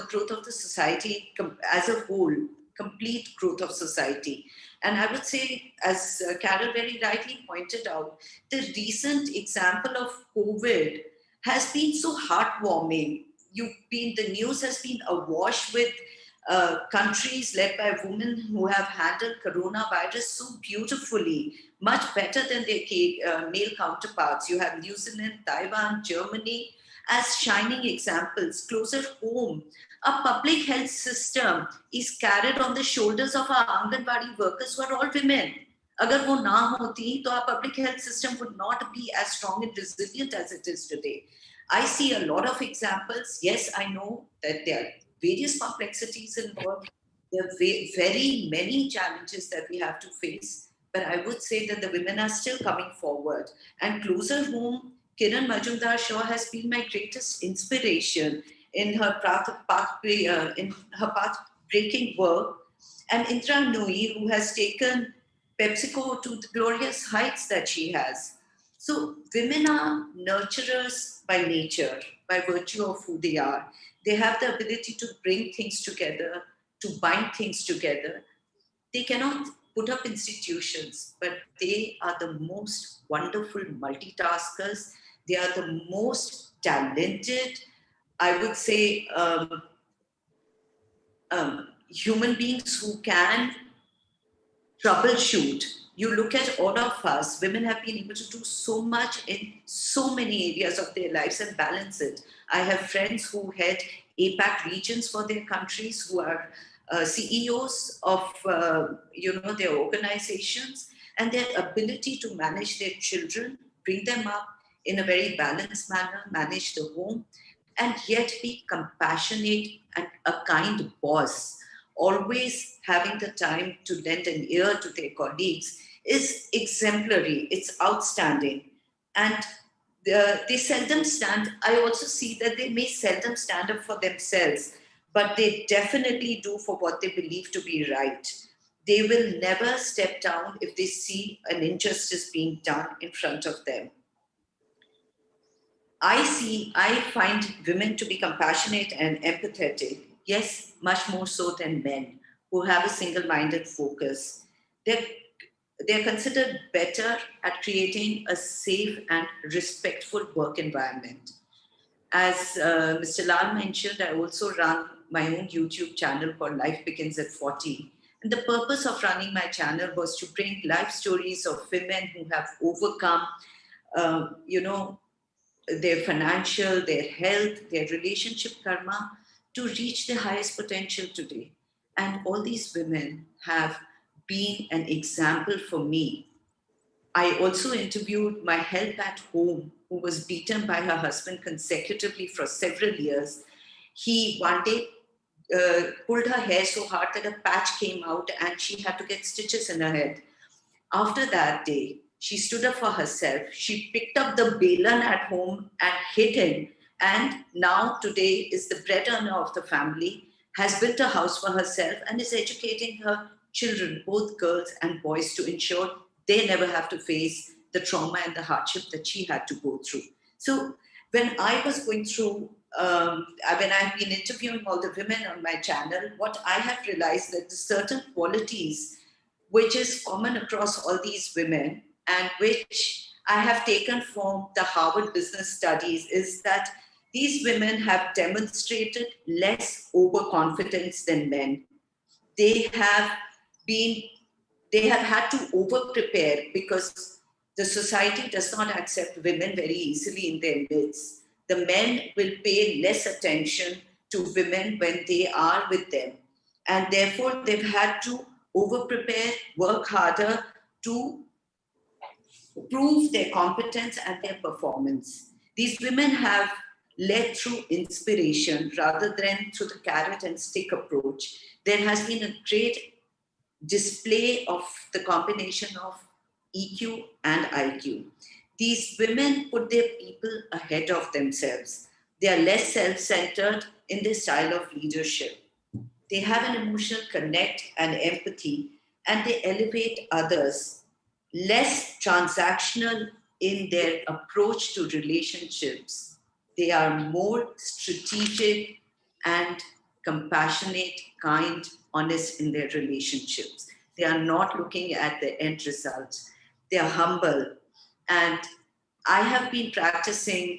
growth of the society as a whole, complete growth of society. And I would say, as Carol very rightly pointed out, the recent example of COVID has been so heartwarming. The news has been awash with countries led by women who have handled coronavirus so beautifully, much better than their male counterparts. You have New Zealand, Taiwan, Germany as shining examples. Closer home, a public health system is carried on the shoulders of our Anganwadi workers who are all women. Agar wo na hoti, to our public health system would not be as strong and resilient as it is today. I see a lot of examples. Yes, I know that there are various complexities involved. There are very many challenges that we have to face. But I would say that the women are still coming forward. And closer home, Kiran Majumdar-Shaw has been my greatest inspiration in her path-breaking work. And Indra Nooyi, who has taken PepsiCo to the glorious heights that she has. So women are nurturers by nature, by virtue of who they are. They have the ability to bring things together, to bind things together. They cannot put up institutions, but they are the most wonderful multitaskers. They are the most talented, I would say, human beings who can troubleshoot. You look at all of us, women have been able to do so much in so many areas of their lives and balance it. I have friends who head APAC regions for their countries, who are CEOs of their organizations, and their ability to manage their children, bring them up in a very balanced manner, manage the home, and yet be compassionate and a kind boss, always having the time to lend an ear to their colleagues, is exemplary. It's outstanding. And they seldom stand, I also see that they may seldom stand up for themselves, but they definitely do for what they believe to be right. They will never step down if they see an injustice being done in front of them. I find women to be compassionate and empathetic, yes, much more so than men who have a single minded focus. They're considered better at creating a safe and respectful work environment. As Mr. Lal mentioned, I also run my own YouTube channel called Life Begins at 40. And the purpose of running my channel was to bring life stories of women who have overcome, their financial, their health, their relationship karma to reach their highest potential today. And all these women have been an example for me. I also interviewed my help at home, who was beaten by her husband consecutively for several years. He one day pulled her hair so hard that a patch came out and she had to get stitches in her head. After that day, she stood up for herself. She picked up the balan at home and hit him. And now today is the bread earner of the family, has built a house for herself and is educating her children, both girls and boys, to ensure they never have to face the trauma and the hardship that she had to go through. So when I was going through, when I've been interviewing all the women on my channel, what I have realized that the certain qualities which is common across all these women and which I have taken from the Harvard Business Studies is that these women have demonstrated less overconfidence than men. They have been, they have had to over-prepare because the society does not accept women very easily in their midst. The men will pay less attention to women when they are with them. And therefore, they've had to over-prepare, work harder to prove their competence and their performance. These women have led through inspiration rather than through the carrot and stick approach. There has been a great display of the combination of EQ and IQ. These women put their people ahead of themselves. They are less self-centered in their style of leadership. They have an emotional connect and empathy, and they elevate others, less transactional in their approach to relationships. They are more strategic and compassionate, kind, honest in their relationships. They are not looking at the end results. They are humble. And I have been practicing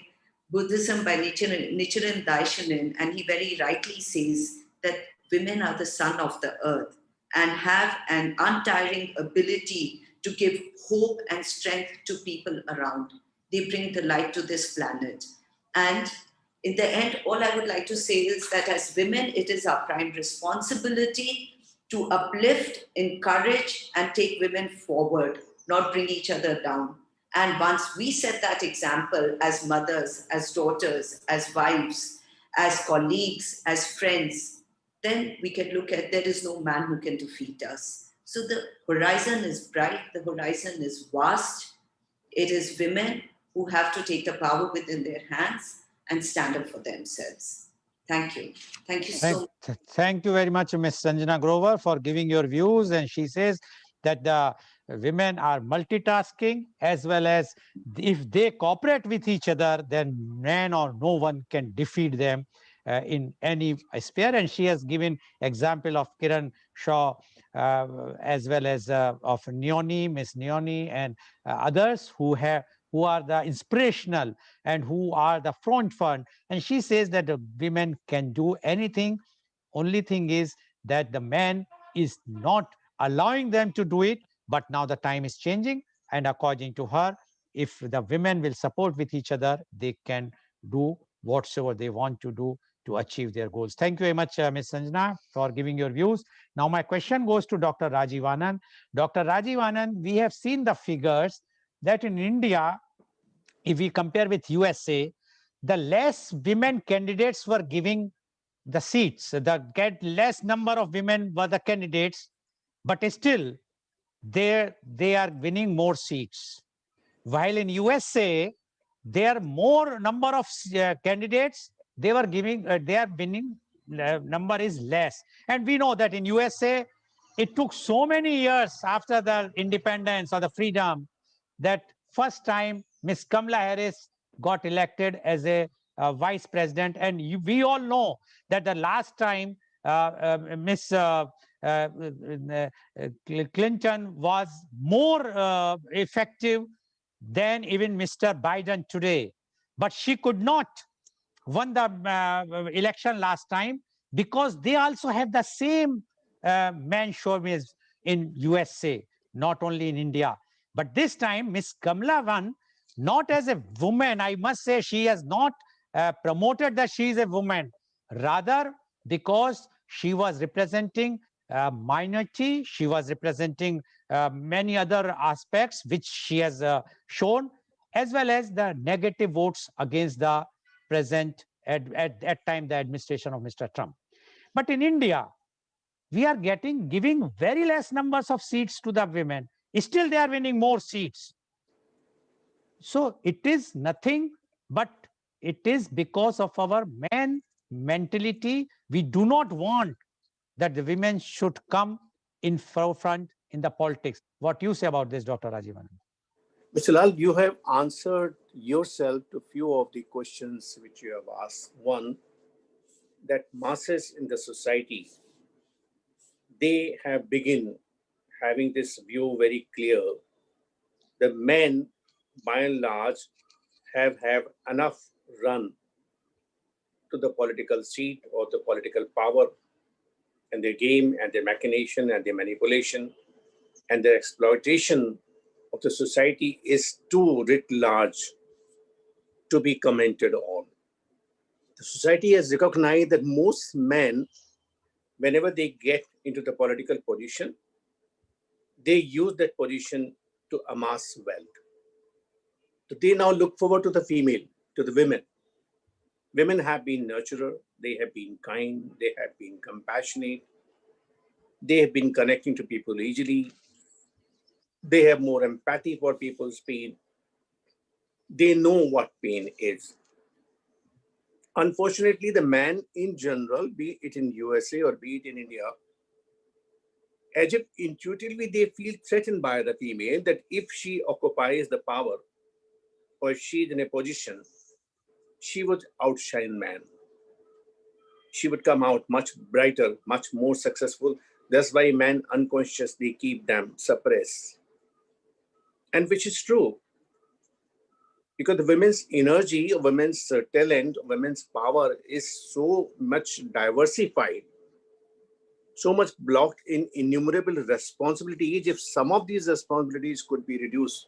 Buddhism by Nichiren Daishonin, and he very rightly says that women are the sun of the earth and have an untiring ability to give hope and strength to people around. They bring the light to this planet. And in the end, all I would like to say is that as women, it is our prime responsibility to uplift, encourage, and take women forward, not bring each other down. And once we set that example as mothers, as daughters, as wives, as colleagues, as friends, then we can look at there is no man who can defeat us. So the horizon is bright, the horizon is vast. It is women who have to take the power within their hands and stand up for themselves. Thank you. Thank you so much. Thank you very much, Ms. Sanjana Grover, for giving your views. And she says that the women are multitasking, as well as if they cooperate with each other, then man or no one can defeat them in any sphere. And she has given example of Kiran Shaw, as well as of Neoni, Miss Neoni, and others who are the inspirational and who are the front. And she says that the women can do anything Only thing is that the man is not allowing them to do it, but now the time is changing, and according to her, if the women will support with each other, they can do whatsoever they want to do to achieve their goals. Thank you very much, Ms. Sanjana, for giving your views. Now my question goes to Dr. Rajiv Anand. Dr. Rajiv Anand, we have seen the figures that in India, if we compare with USA, the less women candidates were giving the seats, the less number of women were the candidates, but still they are winning more seats. While in USA, there are more number of candidates, they were giving, they are winning number is less. And we know that in USA, it took so many years after the independence or the freedom that first time Miss Kamala Harris got elected as a vice president. And we all know that the last time Miss Clinton was more effective than even Mr. Biden today. But she could not won the election last time because they also have the same man chauvinism in USA, not only in India. But this time, Miss Kamala won not as a woman. I must say she has not promoted that she is a woman, rather because she was representing minority, she was representing many other aspects which she has shown, as well as the negative votes against the present at that time the administration of Mr. Trump. But in India, we are giving very less numbers of seats to the women. Still, they are winning more seats. So it is nothing but it is because of our man mentality. We do not want that the women should come in forefront in the politics. What you say about this, Dr. Rajivan? Mr. Lal, you have answered yourself to few of the questions which you have asked. One, that masses in the society, they have begin having this view very clear. The men, by and large, have enough run to the political seat or the political power, and their game and their machination and their manipulation and their exploitation of the society is too writ large to be commented on. The society has recognized that most men, whenever they get into the political position, they use that position to amass wealth. So they now look forward to the female, to the women. Women have been nurturer, they have been kind, they have been compassionate, they have been connecting to people easily, they have more empathy for people's pain, they know what pain is. Unfortunately, the man in general, be it in USA or be it in India, as if intuitively they feel threatened by the female, that if she occupies the power or she is in a position, she would outshine man. She would come out much brighter, much more successful. That's why men unconsciously keep them suppressed. And which is true. Because the women's energy, women's talent, women's power is so much diversified, so much blocked in innumerable responsibilities. If some of these responsibilities could be reduced,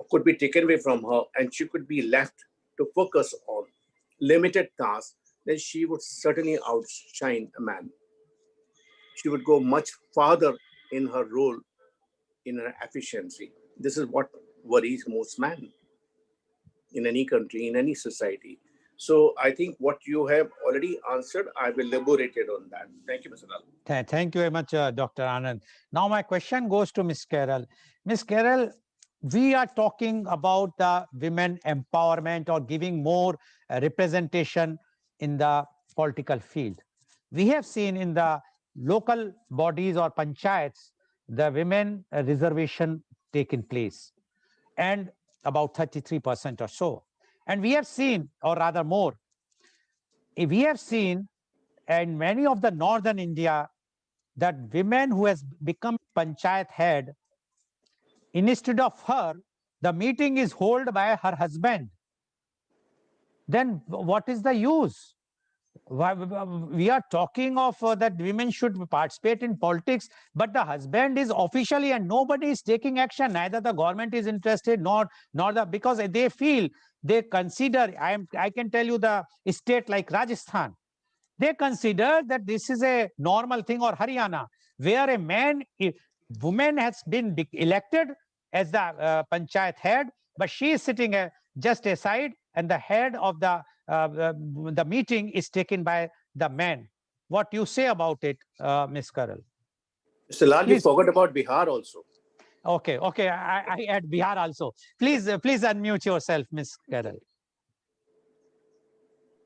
could be taken away from her, and she could be left to focus on limited tasks, then she would certainly outshine a man. She would go much farther in her role, in her efficiency. This is what worries most men in any country, in any society. So I think what you have already answered, I will elaborate on that. Thank you, Mr. Lal. Thank you very much, Dr. Anand. Now my question goes to Ms. Carol. Ms. Carol, we are talking about the women empowerment or giving more representation in the political field. We have seen in the local bodies or panchayats, the women reservation taking place, and about 33% or so. And we have seen, or rather more, we have seen in many of the northern India that women who has become panchayat head, instead of her, the meeting is held by her husband. Then what is the use? We are talking of that women should participate in politics, but the husband is officially and nobody is taking action. Neither the government is interested, nor the, because they feel, they consider, I can tell you the state like Rajasthan, they consider that this is a normal thing, or Haryana, where a woman has been elected as the panchayat head, but she is sitting just aside, and the head of the meeting is taken by the man. What you say about it, Ms. Karal? Mr. Lal, you Please. forgot about Bihar also. Okay. I add Bihar also. Please unmute yourself, Ms. Karal.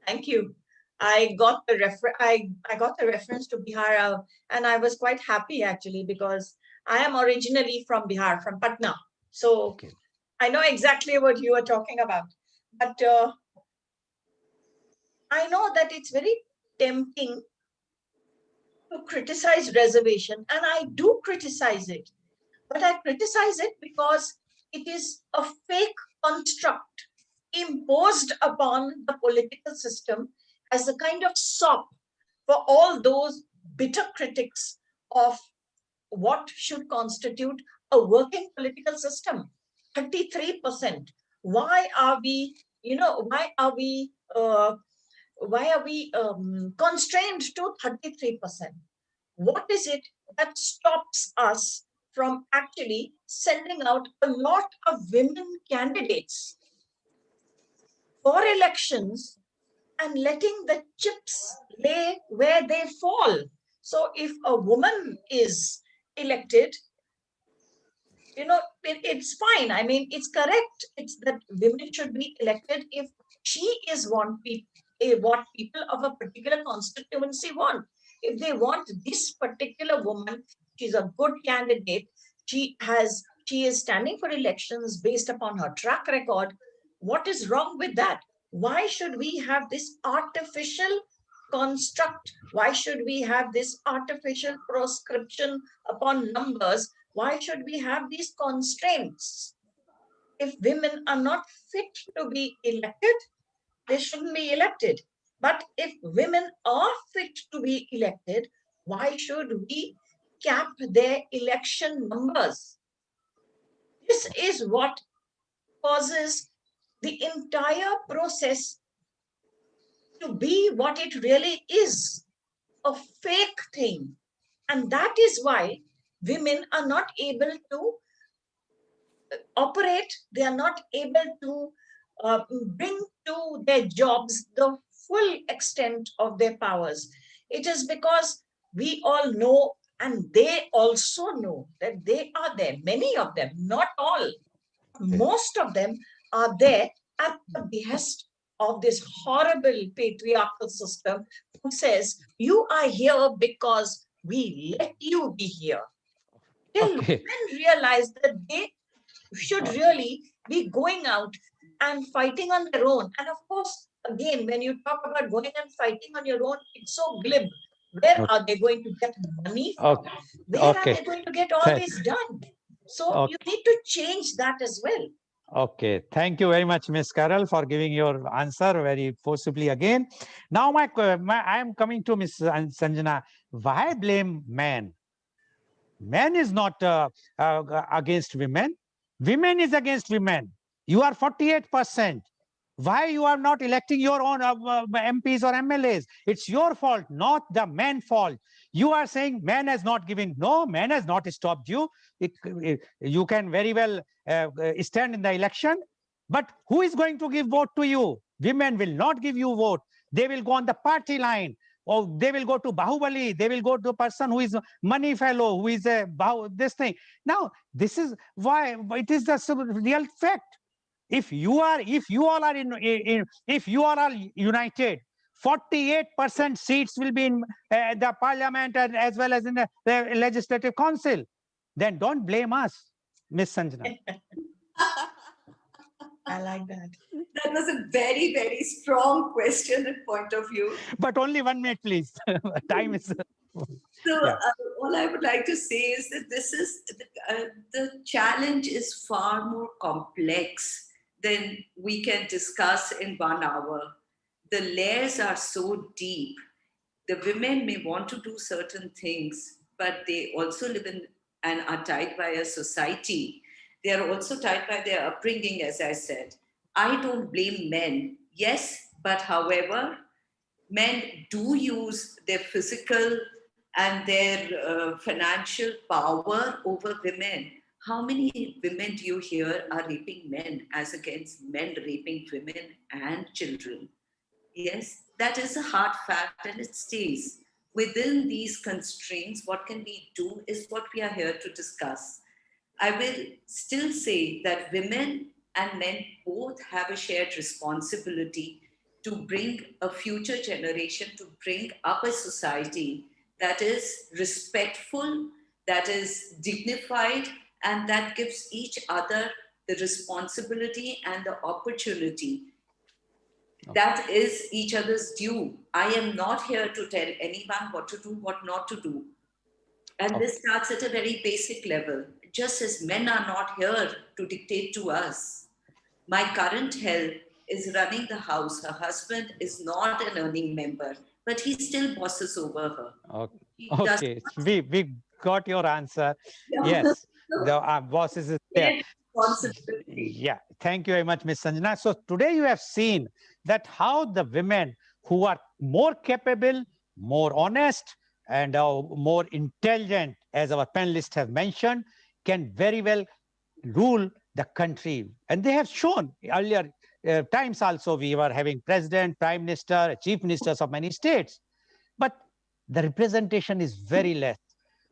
Thank you. I got the reference to Bihar, and I was quite happy actually, because I am originally from Bihar, from Patna. So Okay. I know exactly what you are talking about. But I know that it's very tempting to criticize reservation, and I do criticize it. But I criticize it because it is a fake construct imposed upon the political system as a kind of sop for all those bitter critics of what should constitute a working political system. 33%. Why are we, constrained to 33%? What is it that stops us from actually sending out a lot of women candidates for elections and letting the chips lay where they fall? So if a woman is elected, it's fine. I mean, it's correct. It's that women should be elected if she is what people of a particular constituency want. If they want this particular woman, she's a good candidate. She is standing for elections based upon her track record. What is wrong with that? Why should we have this artificial construct? Why should we have this artificial proscription upon numbers? Why should we have these constraints? If women are not fit to be elected, they shouldn't be elected. But if women are fit to be elected, why should we cap their election numbers? This is what causes the entire process to be what it really is, a fake thing. And that is why women are not able to operate, they are not able to bring to their jobs the full extent of their powers. It is because we all know, and they also know, that they are there. Many of them, not all, most of them are there at the behest of this horrible patriarchal system who says, you are here because we let you be here. Till women realize that they should really be going out and fighting on their own. And of course, again, when you talk about going and fighting on your own, it's so glib. Where are they going to get money from? Where are they going to get all this done? So you need to change that as well. Okay, thank you very much, Ms. Carol, for giving your answer very forcibly again. Now, I am coming to Ms. Sanjana. Why blame man? Man is not against women. Women is against women. You are 48%. Why you are not electing your own MPs or MLAs? It's your fault, not the man's fault. You are saying man has not given. No, man has not stopped you. You can very well stand in the election, but who is going to give vote to you? Women will not give you vote. They will go on the party line, or they will go to Bahubali. They will go to a person who is a money fellow, who is this thing. Now, this is why it is the real fact. If you all are united, 48% seats will be in the parliament as well as in the legislative council. Then don't blame us, Miss Sanjana. I like that. That was a very, very strong question and point of view. But only 1 minute, please. Time is. So all I would like to say is that this is the challenge is far more complex than we can discuss in 1 hour. the layers are so deep. The women may want to do certain things, but they also live in and are tied by a society. They are also tied by their upbringing, as I said. I don't blame men. Yes, but however, men do use their physical and their financial power over women. How many women do you hear are raping men as against men raping women and children? Yes, that is a hard fact and it stays. Within these constraints, what can we do is what we are here to discuss. I will still say that women and men both have a shared responsibility to bring a future generation, to bring up a society that is respectful, that is dignified, and that gives each other the responsibility and the opportunity that is each other's due. I am not here to tell anyone what to do, what not to do. And this starts at a very basic level. Just as men are not here to dictate to us. My current help is running the house. Her husband is not an earning member, but he still bosses over her. Okay, He does okay. We got your answer. not. Yes, the bosses is there. Responsibility. Yeah, thank you very much, Miss Sanjana. So today you have seen that how the women who are more capable, more honest, and more intelligent, as our panelists have mentioned, can very well rule the country. And they have shown earlier times also we were having president, prime minister, chief ministers of many states. But the representation is very less.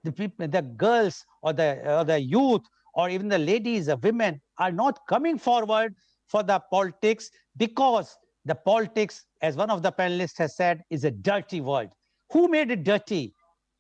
The people, the girls or the youth or even the ladies, the women are not coming forward for the politics because the politics, as one of the panelists has said, is a dirty world. Who made it dirty?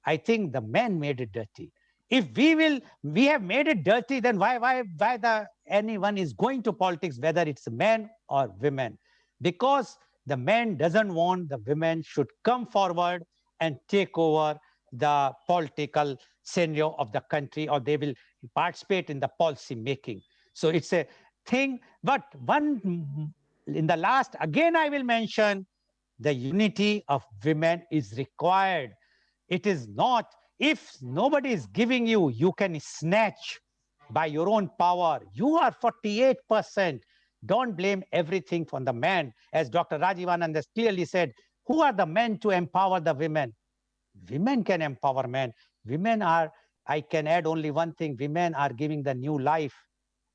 I think the men made it dirty. If we have made it dirty, then why the anyone is going to politics, whether it's men or women? Because the men doesn't want the women should come forward and take over the political scenario of the country, or they will participate in the policy making. So it's a thing. But one in the last, again, I will mention the unity of women is required. It is not, if nobody is giving you, you can snatch by your own power. You are 48%. Don't blame everything from the man. As Dr. Rajivanand has clearly said, who are the men to empower the women? Women can empower men. Women are, I can add only one thing, women are giving the new life.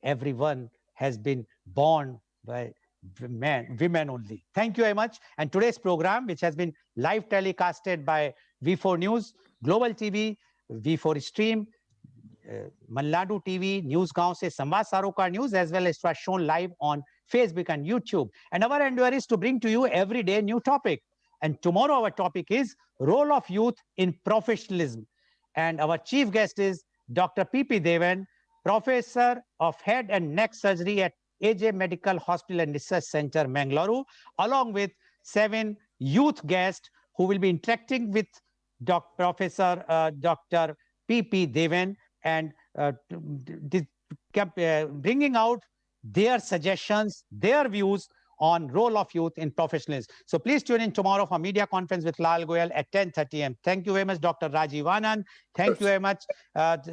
Everyone has been born by women only. Thank you very much. And today's program, which has been live telecasted by V4 News, Global TV, V4 Stream, Manladu TV, News Gaon se Samvad Saroka News, as well as was shown live on Facebook and YouTube. And our endeavor is to bring to you every day new topic. And tomorrow our topic is role of youth in professionalism. And our chief guest is Dr. P.P. Devan, Professor of Head and Neck Surgery at AJ Medical Hospital and Research Center, Mangalore, along with 7 youth guests who will be interacting with Professor Dr. P.P. Devan and bringing out their suggestions, their views on role of youth in professionalism. So please tune in tomorrow for media conference with Lal Goel at 10:30 a.m. Thank you very much, Dr. Rajiv Anand. Thank you very much,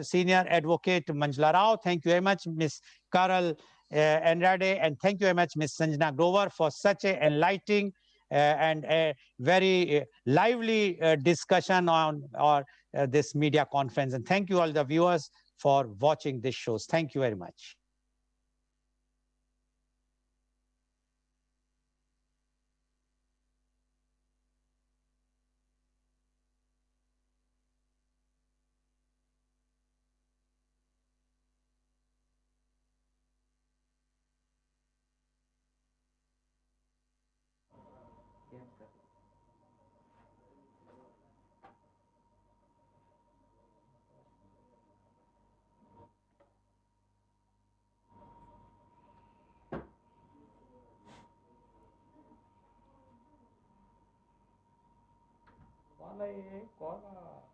Senior Advocate Manjula Rao. Thank you very much, Ms. Carol Enrade. And thank you very much, Ms. Sanjana Grover, for such an enlightening and a very lively discussion on this media conference. And thank you all the viewers for watching this shows. Thank you very much. Fala aí, cola.